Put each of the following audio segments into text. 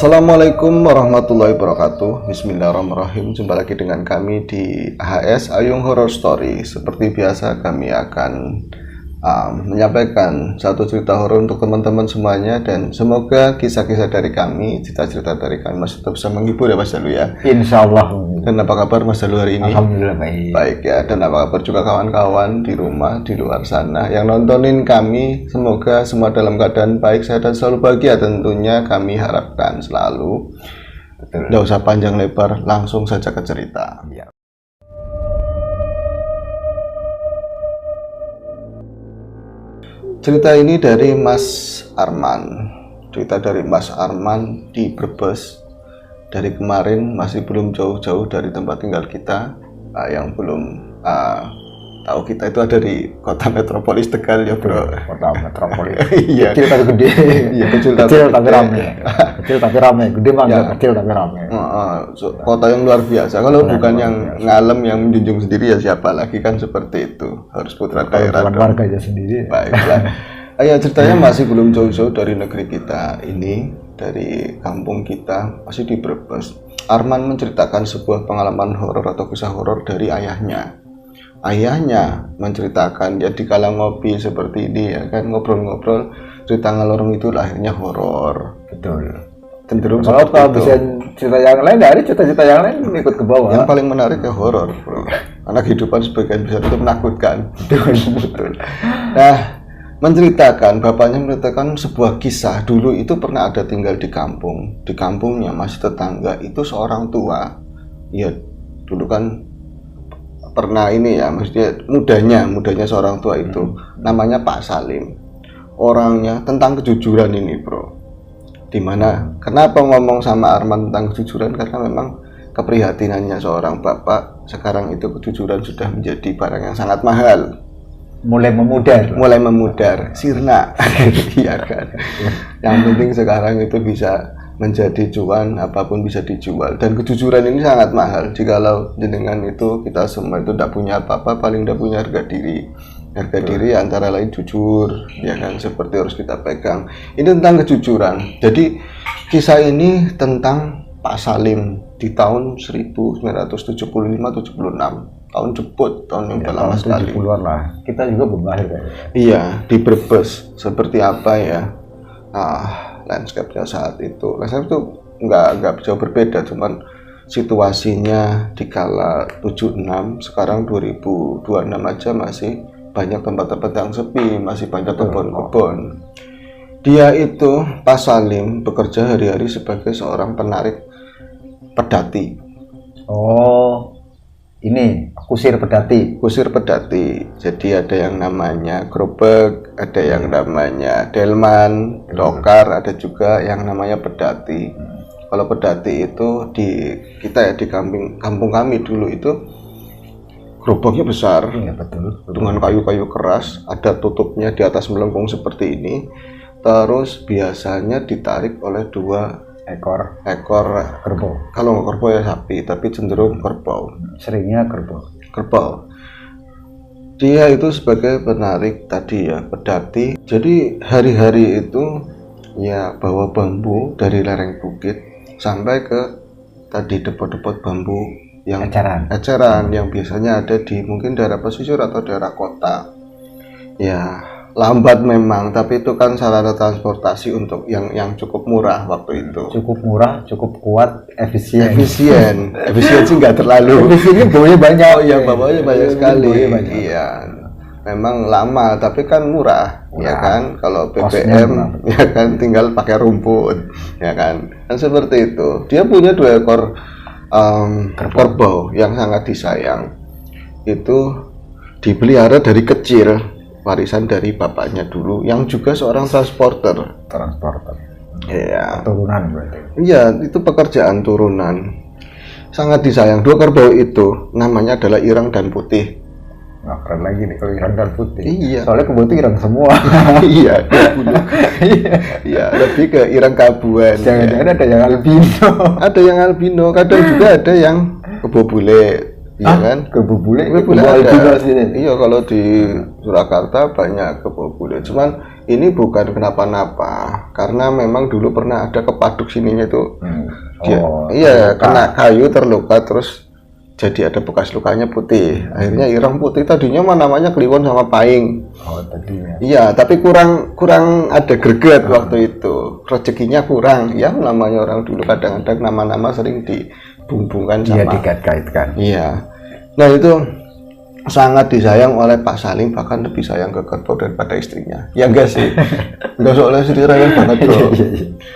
Assalamualaikum warahmatullahi wabarakatuh. Bismillahirrahmanirrahim. Jumpa lagi dengan kami di AHS Ayung Horror Story. Seperti biasa kami akan menyampaikan satu cerita horor untuk teman-teman semuanya, dan semoga kisah-kisah dari kami, cerita-cerita dari kami masih tetap bisa menghibur ya Mas Dalu ya. Insya Allah. Dan apa kabar Mas Dalu hari ini? Alhamdulillah baik. Baik ya. Dan apa kabar juga kawan-kawan di rumah, di luar sana yang nontonin kami? Semoga semua dalam keadaan baik, sehat dan selalu bahagia tentunya kami harapkan selalu. Betul. Nggak usah panjang lebar, langsung saja ke cerita. Ya. Cerita ini dari Mas Arman. Cerita dari Mas Arman di Brebes. Dari kemarin masih belum jauh-jauh dari tempat tinggal kita. Yang belum tahu, kita itu ada di kota metropolis Tegal ya bro. Kota metropolis. Iya. Kecil tapi gede. Iya, kecil tapi rame. Kecil tapi rame. Gede mah Ya. kecil tapi rame. Kota yang luar biasa. Kalau Kota bukan yang yang luar biasa. ngalem, yang menjunjung sendiri ya siapa lagi, kan seperti itu. Harus putra daerah Bukan dong. warga aja sendiri. Baiklah. Ya, ceritanya masih belum jauh-jauh dari negeri kita ini, dari kampung kita, masih di Brebes. Arman menceritakan sebuah pengalaman horor atau kisah horor dari ayahnya. Ayahnya menceritakan ya di kala ngopi seperti ini ya kan, ngobrol-ngobrol, cerita ngalor itu akhirnya horor. Betul. Cenderung Kalau seperti itu. bisa cerita yang lain, dari cerita-cerita yang lain ikut ke bawah. Yang paling menarik ya horor, bro. Karena kehidupan sebagian besar itu menakutkan. Betul. Nah, bapaknya menceritakan sebuah kisah. Dulu itu pernah ada tinggal di kampung. Di kampungnya masih tetangga itu seorang tua. Ya, dulu kan pernah ini ya, maksudnya mudanya seorang tua itu. Namanya Pak Salim. Orangnya tentang kejujuran ini, bro. Dimana, kenapa ngomong sama Arman tentang kejujuran? Karena memang keprihatinannya seorang bapak, sekarang itu kejujuran sudah menjadi barang yang sangat mahal. Mulai memudar, sirna. Iya kan. Yang penting sekarang itu bisa menjadi cuan, apapun bisa dijual. Dan kejujuran ini sangat mahal. Jikalau jenengan itu, kita semua itu tidak punya apa-apa, paling tidak punya harga diri. Harga diri antara lain jujur, ya kan, seperti harus kita pegang. Ini tentang kejujuran. Jadi kisah ini tentang Pak Salim di tahun 1975-76. Tahun jebut, tahun yang udah lama sekali. 70-an lah. Kita juga belum lahir kayaknya. Iya, di Brebes. Seperti apa ya? Landscape-nya saat itu. Landscape itu nggak jauh berbeda, cuman situasinya di kala 76, sekarang 2026 aja masih banyak tempat-tempat yang sepi, masih banyak kebun-kebun. Dia itu, Pak Salim, bekerja hari-hari sebagai seorang penarik pedati. Oh, ini kusir pedati. Jadi ada yang namanya gerobak, ada yang namanya delman, dokar, ada juga yang namanya pedati. Kalau pedati itu di kita ya, di kampung kami dulu itu gerobaknya besar. Iya, betul. Dengan kayu-kayu keras, ada tutupnya di atas melengkung seperti ini. Terus biasanya ditarik oleh dua ekor kerbau. Kalau nggak kerbau ya sapi, tapi cenderung kerbau. Seringnya kerbau. Dia itu sebagai penarik tadi ya, pedati. Jadi hari-hari itu ya bawa bambu dari lereng bukit sampai ke tadi depot-depot bambu yang eceran yang biasanya ada di mungkin daerah pesisir atau daerah kota. Ya, lambat memang, tapi itu kan sarana transportasi untuk yang cukup murah waktu itu. Cukup murah, cukup kuat, efisien sih nggak terlalu. Efisiennya baunya banyak. Oh iya, bawanya banyak sekali. Iya, memang lama, tapi kan murah, ya kan. Kalau BBM, ya kan, tinggal pakai rumput, ya kan. Dan seperti itu. Dia punya 2 ekor kerbau yang sangat disayang. Itu dipelihara dari kecil, warisan dari bapaknya dulu, yang juga seorang transporter. Iya. Turunan berarti. Iya, itu pekerjaan turunan. Sangat disayang. 2 kerbau itu namanya adalah Ireng dan Putih. Nah, keren lagi nih kalau ireng dan putih. Iya. Soalnya kerbau itu ireng semua. Iya, iya, lebih ke Ireng Kabuan. Jangan-jangan ada yang albino. Ada yang albino, kadang juga ada yang kebo bule. Iya kan? Kebo bule albino sini. Iya, kalau di Surakarta banyak kebo bule. Cuman ini bukan kenapa-napa, karena memang dulu pernah ada kepaduk sininya itu, iya, kena kayu terluka, terus jadi ada bekas lukanya putih. Akhirnya ireng putih, tadinya mah namanya kliwon sama paing. Tadinya. Iya, tapi kurang ada greget waktu itu, rezekinya kurang. Ya namanya orang dulu kadang-kadang nama-nama sering dibumbungkan sama. Iya, dikait-kaitkan. Iya. Nah itu sangat disayang oleh Pak Salim, bahkan lebih sayang ke kerbau daripada istrinya. Ya enggak sih, enggak, soalnya istri rewel banget bro.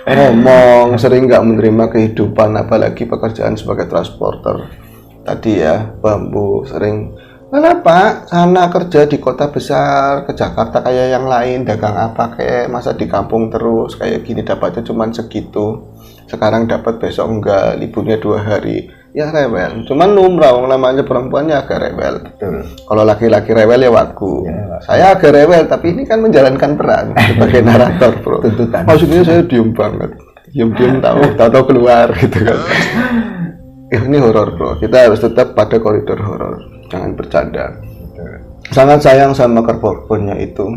Ngomong sering nggak menerima kehidupan, apalagi pekerjaan sebagai transporter. Tadi ya, bambu sering, mana Pak, sana kerja di kota besar, ke Jakarta kayak yang lain, dagang apa kayak, masa di kampung terus, kayak gini dapatnya cuma segitu. Sekarang dapat, besok enggak, liburnya 2 hari. Ya rewel, cuman lumrah, namanya perempuannya agak rewel. Betul. Kalau laki-laki rewel ya waku. Ya, saya agak rewel, tapi ini kan menjalankan peran sebagai narator bro. Tuntutan. Maksudnya saya diem banget, diem tahu keluar gitu kan. Ini horor bro, kita harus tetap pada koridor horor, jangan bercanda. Sangat sayang sama kerbau-kerbaunya itu.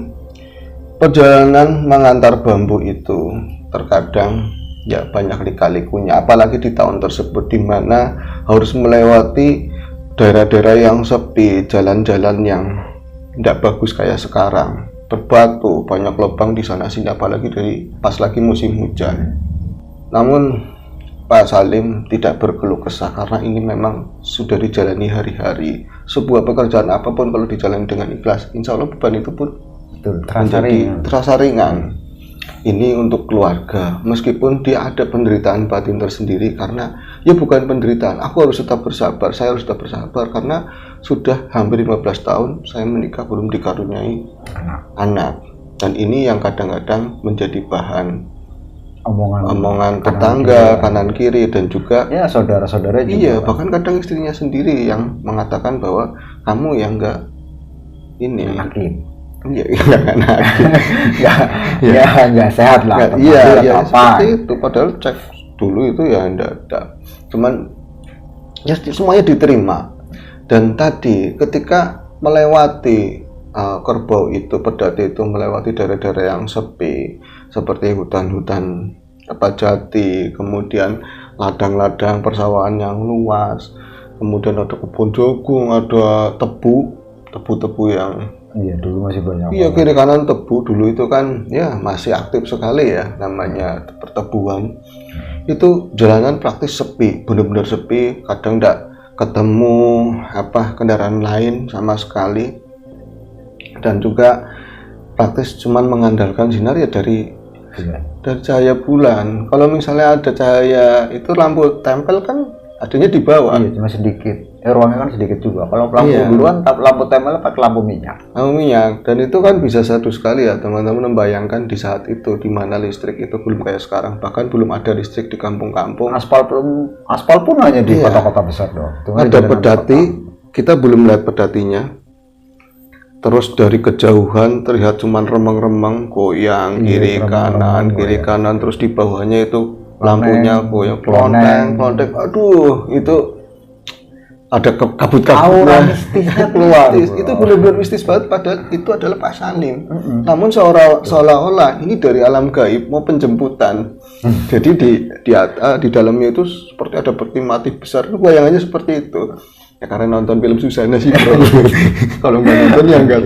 Perjalanan mengantar bambu itu terkadang ya banyak lika-likunya, apalagi di tahun tersebut di mana harus melewati daerah-daerah yang sepi, jalan-jalan yang tidak bagus kayak sekarang, berbatu, banyak lubang di sana sini, apalagi dari pas lagi musim hujan. Namun Pak Salim tidak berkeluh kesah karena ini memang sudah dijalani hari-hari. Sebuah pekerjaan apapun kalau dijalani dengan ikhlas, insya Allah beban itu pun terasa ringan. Ini untuk keluarga, meskipun dia ada penderitaan batin tersendiri, karena ya bukan penderitaan, aku harus tetap bersabar, saya harus tetap bersabar karena sudah hampir 15 tahun saya menikah belum dikaruniai anak. Dan ini yang kadang-kadang menjadi bahan omongan tetangga kanan kiri dan juga ya saudara-saudara juga. Iya, bahkan kadang istrinya sendiri yang mengatakan bahwa kamu yang enggak ini iya enggak sehat lah. Iya seperti itu, padahal cek dulu itu ya enggak ada, cuman ya semuanya diterima. Dan tadi ketika melewati kerbau itu, pedati itu melewati daerah-daerah yang sepi seperti hutan-hutan jati, kemudian ladang-ladang persawahan yang luas, kemudian ada kebun jagung, ada tebu yang dulu masih banyak. Iya, kiri kanan tebu dulu itu kan ya masih aktif sekali ya, namanya pertebuan. Itu jalanan praktis sepi, benar-benar sepi, kadang enggak ketemu kendaraan lain sama sekali. Dan juga praktis cuman mengandalkan sinar ya dari cahaya bulan. Kalau misalnya ada cahaya itu lampu tempel kan adanya di bawah. Iya, cuma sedikit. Ruangnya kan sedikit juga. Kalau lampu duluan, lampu tempel pakai lampu minyak. Dan itu kan bisa satu sekali ya teman-teman membayangkan di saat itu di mana listrik itu belum kayak sekarang. Bahkan belum ada listrik di kampung-kampung. Aspal pun hanya di kota-kota besar doang. Ada pedati, kita belum lihat pedatinya. Terus dari kejauhan terlihat cuman remang-remang goyang kiri kanan, terus di bawahnya itu lampunya goyang klonteng. Aduh, itu ada kabut-kabut mistisnya keluar. Itu benar-benar mistis banget, padahal itu adalah Pak Salim. Namun seolah-olah ini dari alam gaib mau penjemputan. Jadi di dalamnya itu seperti ada peti mati besar, itu bayangannya seperti itu. Ya karena nonton film Susana sih bro. Kalau nggak nonton ya nggak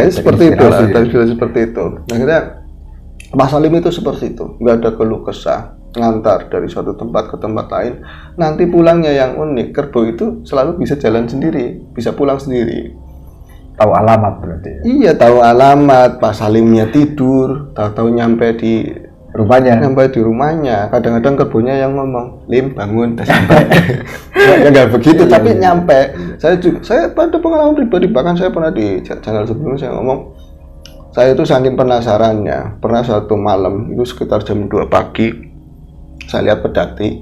seperti itu lah, seperti itu. Akhirnya Mas Salim itu seperti itu, nggak ada keluh kesah, ngantar dari suatu tempat ke tempat lain. Nanti pulangnya yang unik, kerbau itu selalu bisa jalan sendiri, bisa pulang sendiri. Tahu alamat berarti? Iya, tahu alamat. Pak Salimnya tidur, tahu-tahu nyampe di rumahnya. Kadang-kadang kerbaunya yang ngomong, Lim bangun, udah sampai. Ya nggak begitu, tapi nyampe. Saya pada pengalaman pribadi, bahkan saya pernah di channel sebelumnya saya ngomong, saya itu saking penasarannya. Pernah suatu malam itu sekitar jam 2 pagi, saya lihat pedati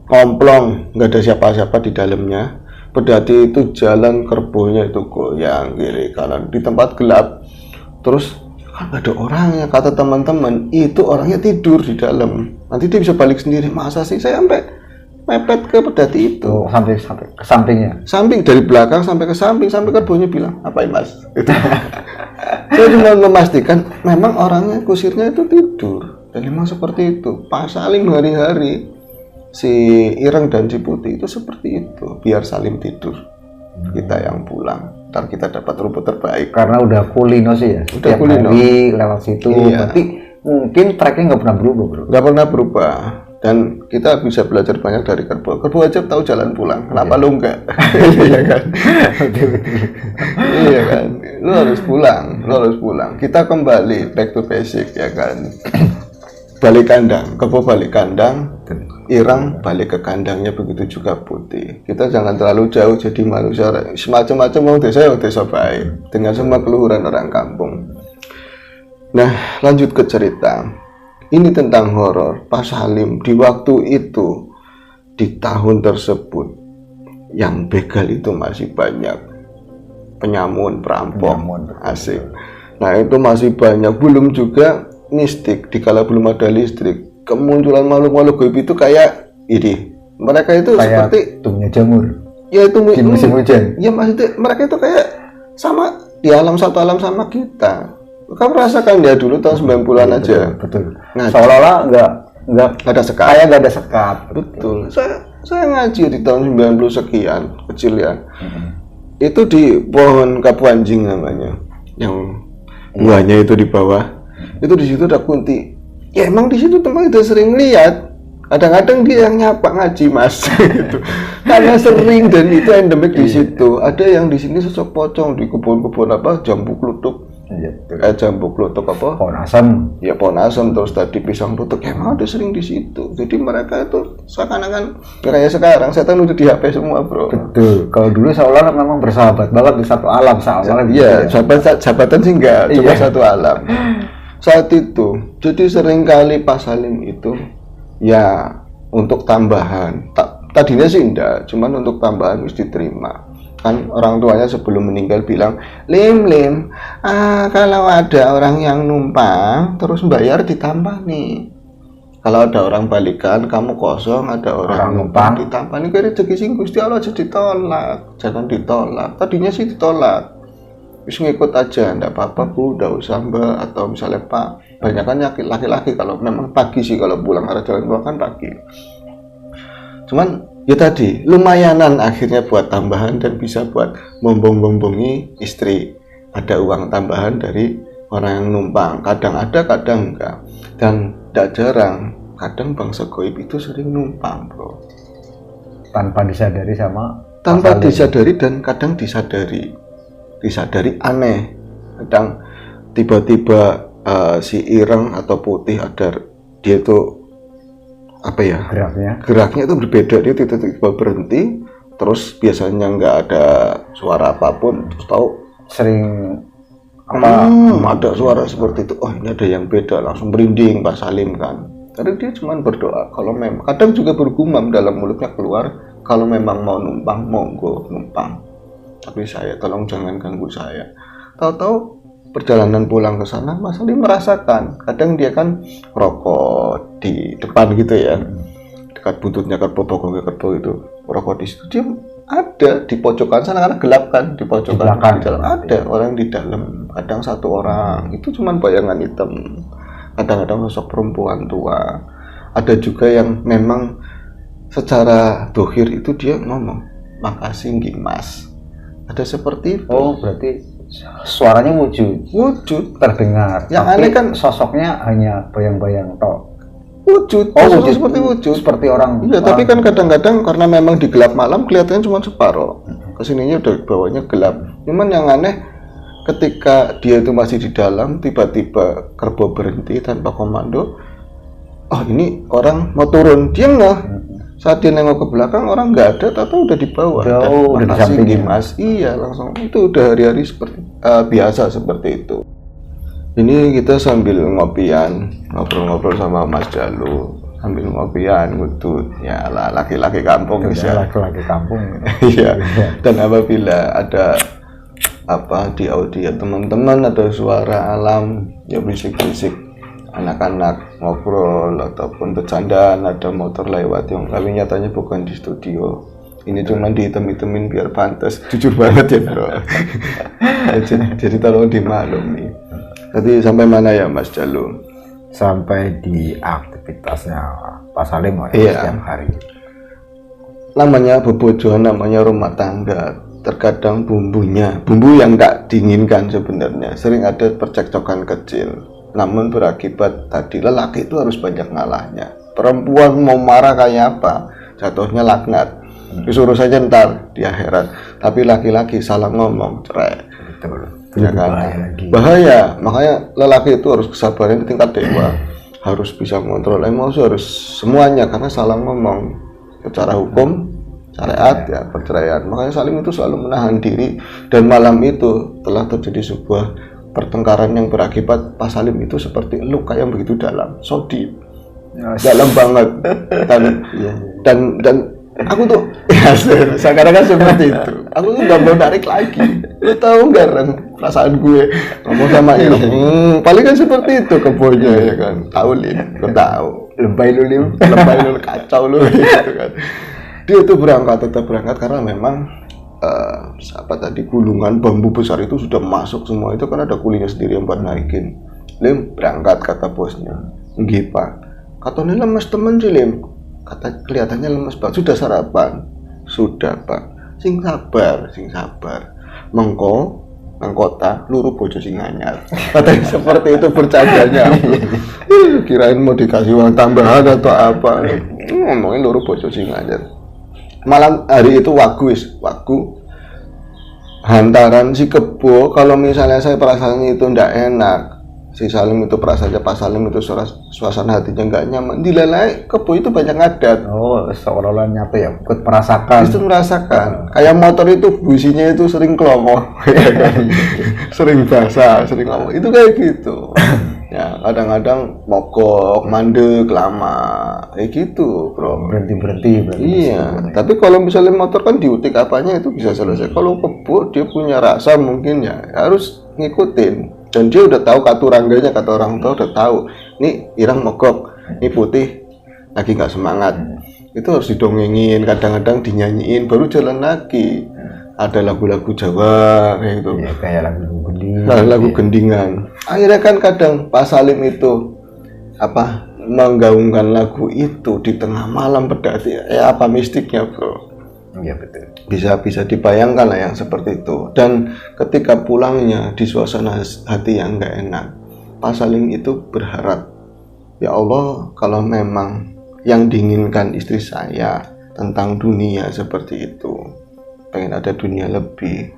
komplong, nggak ada siapa-siapa di dalamnya. Pedati itu jalan, kerbaunya itu goyang kiri kanan di tempat gelap. Terus kan ada orangnya, kata teman-teman itu orangnya tidur di dalam, nanti dia bisa balik sendiri. Masa sih? Saya sampai mepet ke pedati itu. Sampai ke sampingnya, dari belakang sampai ke samping, sampai kerbaunya bilang, apain mas? Itu Saya cuma memastikan memang orangnya kusirnya itu tidur. Dan memang seperti itu. Pak Salim hari-hari si Ireng dan si Putih itu seperti itu. Biar Salim tidur, kita yang pulang. Ntar kita dapat rumput terbaik. Karena udah kulino sih ya. Setiap kulino. hari lewat situ. Iya. Berarti mungkin tracknya nggak pernah berubah, bro. Nggak pernah berubah. Dan kita bisa belajar banyak dari Kerbau. Kerbau aja tahu jalan pulang. Kenapa lu enggak? Iya kan? Iya kan? Lu harus pulang. Kita kembali back to basic ya kan. Balik kandang, Kerbau balik kandang, Ireng balik ke kandangnya, begitu juga Putih. Kita jangan terlalu jauh jadi manusia semacam-macam mau desa baik dengan semua keluhuran orang kampung. Nah, lanjut ke cerita. Ini tentang horor. Pak Salim di waktu itu, di tahun tersebut, yang begal itu masih banyak. Penyamun, perampok, asik. Nah, itu masih banyak. Belum juga mistik, dikala belum ada listrik, kemunculan makhluk-makhluk gaib itu kayak ini. Mereka itu kayak seperti tumbuhnya jamur. Ya itu di musim hujan. Ya maksudnya mereka itu kayak sama di alam satu alam sama kita. Kamu merasakan ya dulu tahun 90-an aja. Betul. Nah, seolah-olah nggak ada sekat. Kayak nggak ada sekat. Betul. Saya ngaji di tahun 90 sekian, kecil ya. Itu di pohon kapu anjing namanya. Yang buahnya itu di bawah. Itu di situ ada kunti. Ya emang di situ teman itu sering lihat. Kadang-kadang dia yang nyapa ngaji mas, gitu. Karena sering dan itu endemik di situ. Ada yang di sini sosok pocong di kebun-kebun apa jambu klutuk. Jambu klutuk apa? Pohon asam. Ya pohon asam, terus tadi pisang klutuk. Ya emang ada sering di situ. Jadi mereka itu seakan-akan kayak sekarang setan udah di HP semua bro. Betul. Kalau dulu seolah memang bersahabat banget di satu alam soalnya. Iya, sahabatan sih enggak, cuma satu alam. Saat itu, jadi seringkali Pak Salim itu ya untuk tambahan. Tadinya sih enggak, cuman untuk tambahan harus diterima. Kan orang tuanya sebelum meninggal bilang, Lim, kalau ada orang yang numpang terus bayar ditambah nih. Kalau ada orang balikan, kamu kosong, ada orang numpang ditambah nih. Kayak rezeki sing Gusti Allah aja ditolak, jangan ditolak. Tadinya sih ditolak. Bisa ngikut aja, enggak apa-apa bu, enggak usah mbak, atau misalnya pak. Banyak kan laki-laki kalau memang pagi sih, kalau pulang arah jalan keluar kan pagi. Cuman ya tadi lumayanan akhirnya buat tambahan dan bisa buat bombong-bombongi istri. Ada uang tambahan dari orang yang numpang, kadang ada kadang enggak. Dan tidak jarang kadang bangsa gaib itu sering numpang bro, tanpa disadari dan kadang disadari aneh. Kadang tiba-tiba si Ireng atau Putih ada dia tuh apa ya, geraknya itu berbeda, dia tiba-tiba berhenti, terus biasanya nggak ada suara apapun, terus tahu sering ada suara seperti itu. Oh ini ada yang beda, langsung merinding Pak Salim kan. Karena dia cuma berdoa, kalau memang kadang juga bergumam dalam mulutnya keluar, kalau memang mau numpang monggo numpang, tapi saya tolong jangan ganggu saya. Tahu-tahu perjalanan pulang ke sana Mas Ali merasakan, kadang dia kan rokok di depan gitu ya, dekat buntutnya kerbau itu rokok di situ, dia ada di pojokan sana karena gelap kan, di pojokan di dalam ada orang di dalam, kadang satu orang itu cuman bayangan hitam, kadang-kadang sosok perempuan tua. Ada juga yang memang secara dohir itu dia ngomong makasih nggih mas, ada seperti itu. Oh berarti suaranya wujud terdengar. Yang aneh kan sosoknya hanya bayang-bayang tok. Wujud seperti orang. Iya, tapi kan kadang-kadang karena memang di gelap malam kelihatannya cuma separuh. Kesininya udah bawahnya gelap. Cuman yang aneh ketika dia itu masih di dalam, tiba-tiba kerbau berhenti tanpa komando. Oh ini orang mau turun, dia nggak. Saat dia nengok ke belakang orang nggak ada, atau udah di bawah. Udah di samping mas. Iya langsung itu udah hari-hari seperti biasa seperti itu. Ini kita sambil ngobrol-ngobrol sama Mas Jalu, sambil ngopian ngudut. Ya lah laki-laki kampung bisa. Laki-laki kampung. Iya. Dan apabila ada di audio teman-teman ada suara alam ya berisik-berisik, anak-anak ngobrol ataupun bercandaan, ada motor lewat yang tapi nyatanya bukan di studio, Ini cuma dihitem-hitemin biar pantas. Jujur banget ya bro. Jadi tolong dimaklumi. Tadi sampai mana ya Mas Jalu? Sampai di aktivitasnya Pak Salim ya, iya. Setiap hari. Namanya bebojo, namanya rumah tangga. Terkadang bumbu yang tak diinginkan sebenarnya. Sering ada percekcokan kecil. Namun berakibat tadi lelaki itu harus banyak ngalahnya. Perempuan mau marah kayak apa? Jatuhnya laknat. Disuruh saja ntar di akhirat. Tapi laki-laki salah ngomong cerai. Betul. Ya kan? Bahaya. Makanya lelaki itu harus kesabaran di tingkat dewa. Harus bisa mengontrol emosi, harus semuanya karena salah ngomong. Secara hukum, syariat ya perceraian. Makanya Salim itu selalu menahan diri dan malam itu telah terjadi sebuah pertengkaran yang berakibat Pak Salim itu seperti luka yang begitu dalam, so deep, dalam banget dan aku tuh ya sekarang kan seperti itu. Aku tuh gak mau narik lagi. Lu tahu nggak Ren, perasaan gue ngomong sama Lim, paling kan seperti itu kebonya ya kan. Tahu Lim, lu tahu. Lebay lu kacau lu gitu kan. Dia tuh tetap berangkat karena memang apa tadi gulungan bambu besar itu sudah masuk semua itu kan ada kulinya sendiri yang buat naikin. Lim berangkat kata bosnya. Nggih Pak. Katanya lemes temen sih Lim. Kata kelihatannya lemes Pak. Sudah sarapan? Sudah Pak. Sing sabar. Mengko kota luru bojo sing anyar. Katanya seperti itu bercandanya. Kirain mau dikasih uang tambahan atau apa. Ngomongin luru bojo sing anyar. Malam hari itu wagu hantaran si Kebo. Kalau misalnya saya perasaannya itu ndak enak, si Salim itu perasaannya Pak Salim itu suasana hatinya nggak nyaman, dilelai Kebo itu banyak ngadat. Oh, seolah-olah nyata ya, ikut merasakan. Justru merasakan. Kayak motor itu businya itu sering kelongo, sering basah, sering ngomong. Itu kayak gitu. Ya kadang-kadang mogok, mandek, lama, kayak gitu bro. Berhenti. Iya, tapi kalau misalnya motor kan diutik apanya itu bisa selesai. Kalau Kebo dia punya rasa mungkin ya harus ngikutin. Dan dia udah tahu katurangganya, kata orang tua udah tahu. Nih irang mogok, nih putih lagi nggak semangat. Itu harus didongengin, kadang-kadang dinyanyiin, baru jalan lagi. Ada lagu-lagu Jawa kayak gitu. Ya, kayak lagu gendingan. Akhirnya kan kadang Pak Salim itu menggaungkan lagu itu di tengah malam pedati. Apa mistiknya bro? Iya betul. Bisa dibayangkan lah yang seperti itu. Dan ketika pulangnya di suasana hati yang nggak enak, Pak Salim itu berharap, ya Allah kalau memang yang diinginkan istri saya tentang dunia seperti itu, pengen ada dunia lebih.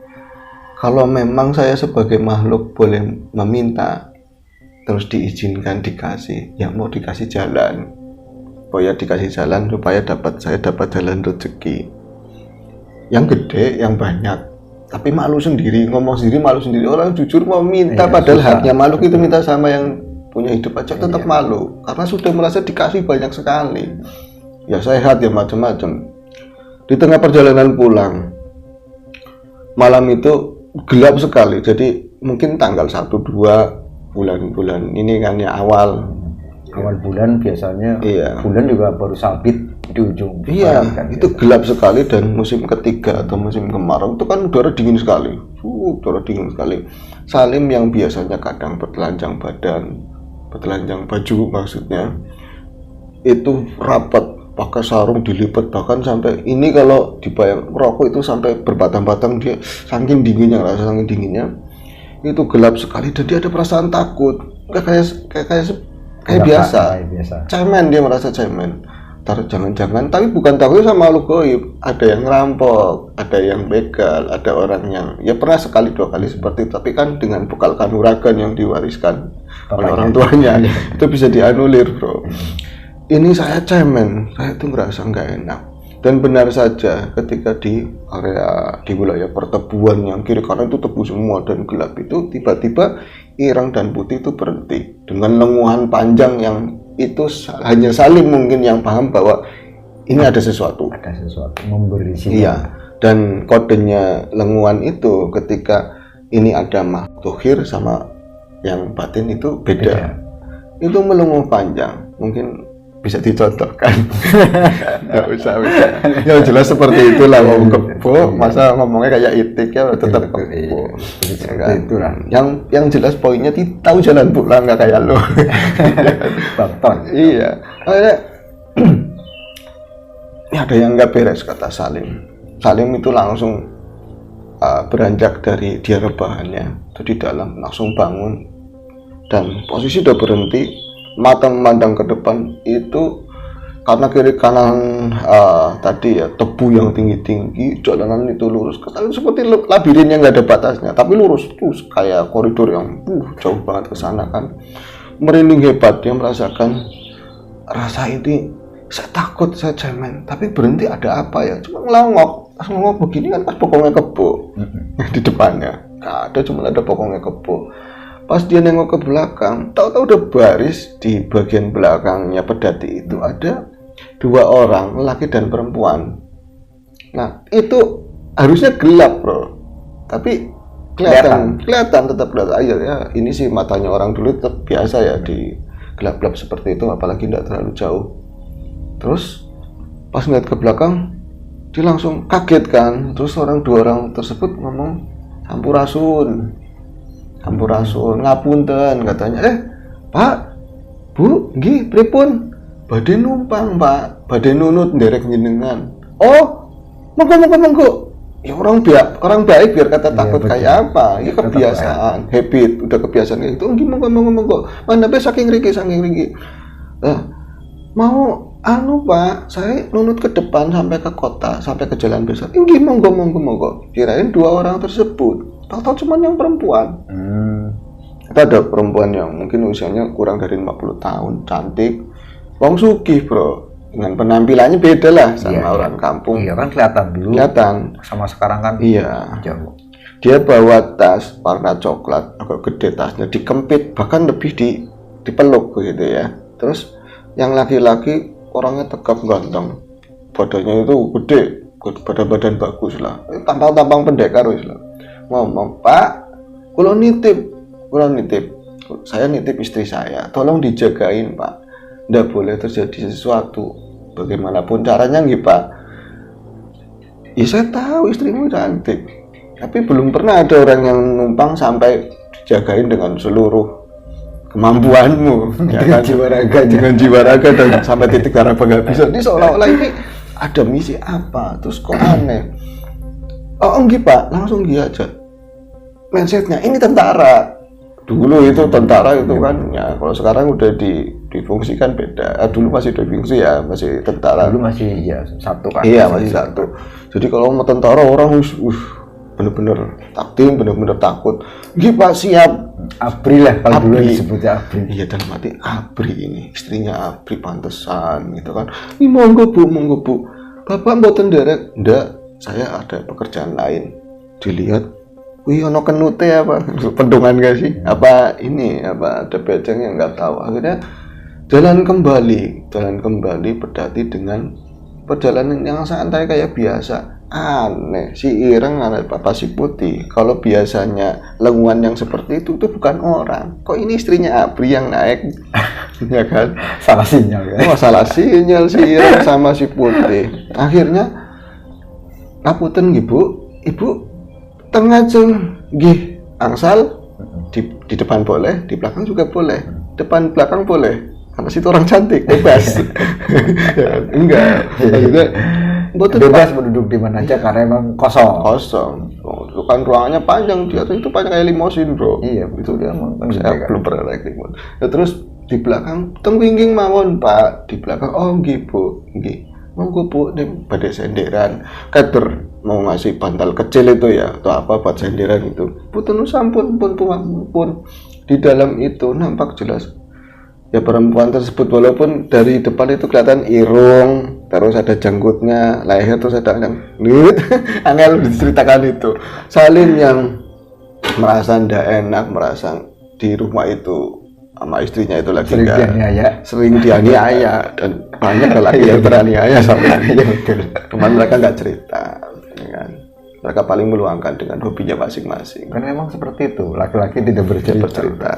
Kalau memang saya sebagai makhluk boleh meminta, terus diizinkan dikasih, ya mau dikasih jalan, supaya dikasih jalan supaya saya dapat jalan rezeki yang gede, yang banyak. Tapi malu sendiri, ngomong sendiri malu sendiri. Orang jujur mau minta, padahal haknya makhluk itu minta sama yang punya hidup aja tetap malu, karena sudah merasa dikasih banyak sekali. Ya sehat ya macam-macam. Di tengah perjalanan pulang, malam itu gelap sekali. Jadi mungkin tanggal 1-2 bulan ini kan ya awal bulan biasanya. Iya. Bulan juga baru sabit di ujung. Iya, kan, itu gelap sekali dan musim ketiga atau musim kemarau itu kan udara dingin sekali. Udara dingin sekali. Salim yang biasanya kadang bertelanjang badan, bertelanjang baju maksudnya, itu rapat pakai sarung dilipat, bahkan sampai ini kalau dibayang rokok itu sampai berbatang-batang, dia saking dinginnya itu gelap sekali dan dia ada perasaan takut kayak biasa. Cemen, dia merasa cemen. Jangan-jangan, tapi bukan takutnya sama makhluk gaib, ada yang ngerampok, ada yang begal, ada orang yang ya pernah sekali 2 kali seperti itu, tapi kan dengan bekal kanuragan yang diwariskan oleh orang tuanya itu bisa dianulir bro. Ini saya cemen, saya tuh ngerasa nggak enak. Dan benar saja ketika di area di wilayah pertebuan yang kiri kanan itu tebu semua dan gelap itu, tiba-tiba Irang dan Putih itu berhenti dengan lenguhan panjang yang itu hanya Salim mungkin yang paham bahwa ini ada sesuatu. Ada sesuatu memberi sinyal. Iya. Dan kodenya lenguhan itu ketika ini ada mahtuhir sama yang batin itu beda. Itu melengkuh panjang, mungkin bisa dicontohkan. Nggak usah. Ya jelas seperti itulah mau kebo, masa ngomongnya kayak itik ya tetap kebo. Seperti itulah. Yang jelas poinnya tahu jalan pulang nggak kayak lo. Bakton. Iya. Akhirnya, ini ada yang nggak beres kata Salim. Salim itu langsung beranjak dari dia rebahannya itu di dalam, langsung bangun dan posisi udah berhenti. Mata memandang ke depan itu karena kiri kanan tadi ya tebu yang tinggi-tinggi, jalanan itu lurus, seperti labirin yang nggak ada batasnya, tapi lurus terus kayak koridor yang jauh banget ke sana kan. Merinding hebat, dia merasakan rasa ini, saya takut, saya cemen, tapi berhenti ada apa ya? Cuma ngelongok begini kan pas pokoknya kebo di depannya, nggak ada, cuma ada pokoknya kebo. Pas dia nengok ke belakang, tahu-tahu udah baris di bagian belakangnya pedati itu ada 2 orang, laki dan perempuan. Nah, itu harusnya gelap, bro. Tapi kelihatan tetap kelihatan. Ya, ini sih matanya orang dulu tetap biasa ya di gelap-gelap seperti itu, apalagi tidak terlalu jauh. Terus pas ngeliat ke belakang, dia langsung kaget kan. Terus 2 orang tersebut ngomong Sampurasun, ngapunten katanya. Pak, Bu, nggih pripun? Badhe numpang, Pak. Badhe nunut nderek jenengan. Oh, monggo. Ya orang baik biar kata takut kayak apa? Ya kebiasaan, habit, udah kebiasaan kayak gitu. Nggih monggo. Mana be saking riki. Mau Pak, saya nunut ke depan sampai ke kota, sampai ke jalan besar. Nggih monggo. Kirain 2 orang tersebut. Tahu-tahu cuma yang perempuan. Itu ada perempuan yang mungkin usianya kurang dari 50 tahun, cantik, wong sugih, bro. Dengan penampilannya beda lah sama orang kampung. Iya kan kelihatan. Sama sekarang kan. Iya. Jauh. Dia bawa tas warna coklat, agak gede tasnya, dikempit, bahkan lebih dipeluk begitu ya. Terus yang laki-laki orangnya tegap ganteng, badannya itu gede, badan bagus lah, tampang pendekar wis lah. Ngomong, Pak, kula nitip, saya nitip istri saya, tolong dijagain Pak, nggak boleh terjadi sesuatu, bagaimanapun caranya nggih Pak. Ya saya tahu istrimu cantik, tapi belum pernah ada orang yang numpang sampai dijagain dengan seluruh kemampuanmu, ya kan? Dengan jiwa raga dan sampai titik darah nggak bisa. Ini seolah-olah ini ada misi apa, terus kok aneh. Oh enggak Pak, langsung dia aja. Mindsetnya ini tentara. Dulu itu tentara itu kan, ya kalau sekarang udah difungsikan beda. Dulu masih difungsi ya, masih tentara. Dulu masih ya satu kan. Iya masih satu. Jadi kalau mau tentara orang bener-bener takut. Enggak Pak, siap. Abri lah kalau dulu disebutnya Abri. Iya dalam arti Abri ini, istrinya Abri pantesan gitu kan. Ini monggo Bu. Bapak mboten derek. Ndak, saya ada pekerjaan lain. Dilihat, wih ono kenute apa? Pendungan gak sih? Apa ada beceng yang nggak tahu. Akhirnya jalan kembali pedati dengan perjalanan yang santai kayak biasa. Aneh, si Ireng anak Bapak si Putih. Kalau biasanya lenguan yang seperti itu bukan orang. Kok ini istrinya Abri yang naik? Ya kan? Salah sinyal kan? Salah sinyal si Ireng sama si Putih. Akhirnya ngapunten nggih Bu, Ibu tengah jeng nggih angsal di depan boleh, di belakang juga boleh. Depan belakang boleh. Karena situ orang cantik, bebas. Ya, enggak. Maksudnya bebas menduduk di mana aja karena emang kosong. Itu kan ruangannya panjang, di atas itu panjang kayak limosin, bro. Iya, itu dia emang. Saya belum pernah naik limosin. Ya, terus di belakang tengwingging mawon, Pak. Di belakang nggih, Bu. Nggih. Monggo Bu, ning badhe senderan. Kader mau ngasih bantal kecil itu ya, atau apa buat senderan itu. Pun sampun pun. Di dalam itu nampak jelas ya perempuan tersebut, walaupun dari depan itu kelihatan irung, terus ada janggutnya, leher, terus ada yang angel diceritakan itu. Salim yang merasa ndak enak, merasa di rumah itu sama istrinya itu lagi sering dianiaya dan banyak lagi yang teraniaya sampai cuman mereka nggak cerita, kan? Mereka paling meluangkan dengan hobinya masing-masing. Karena memang seperti itu, laki-laki tidak bercerita.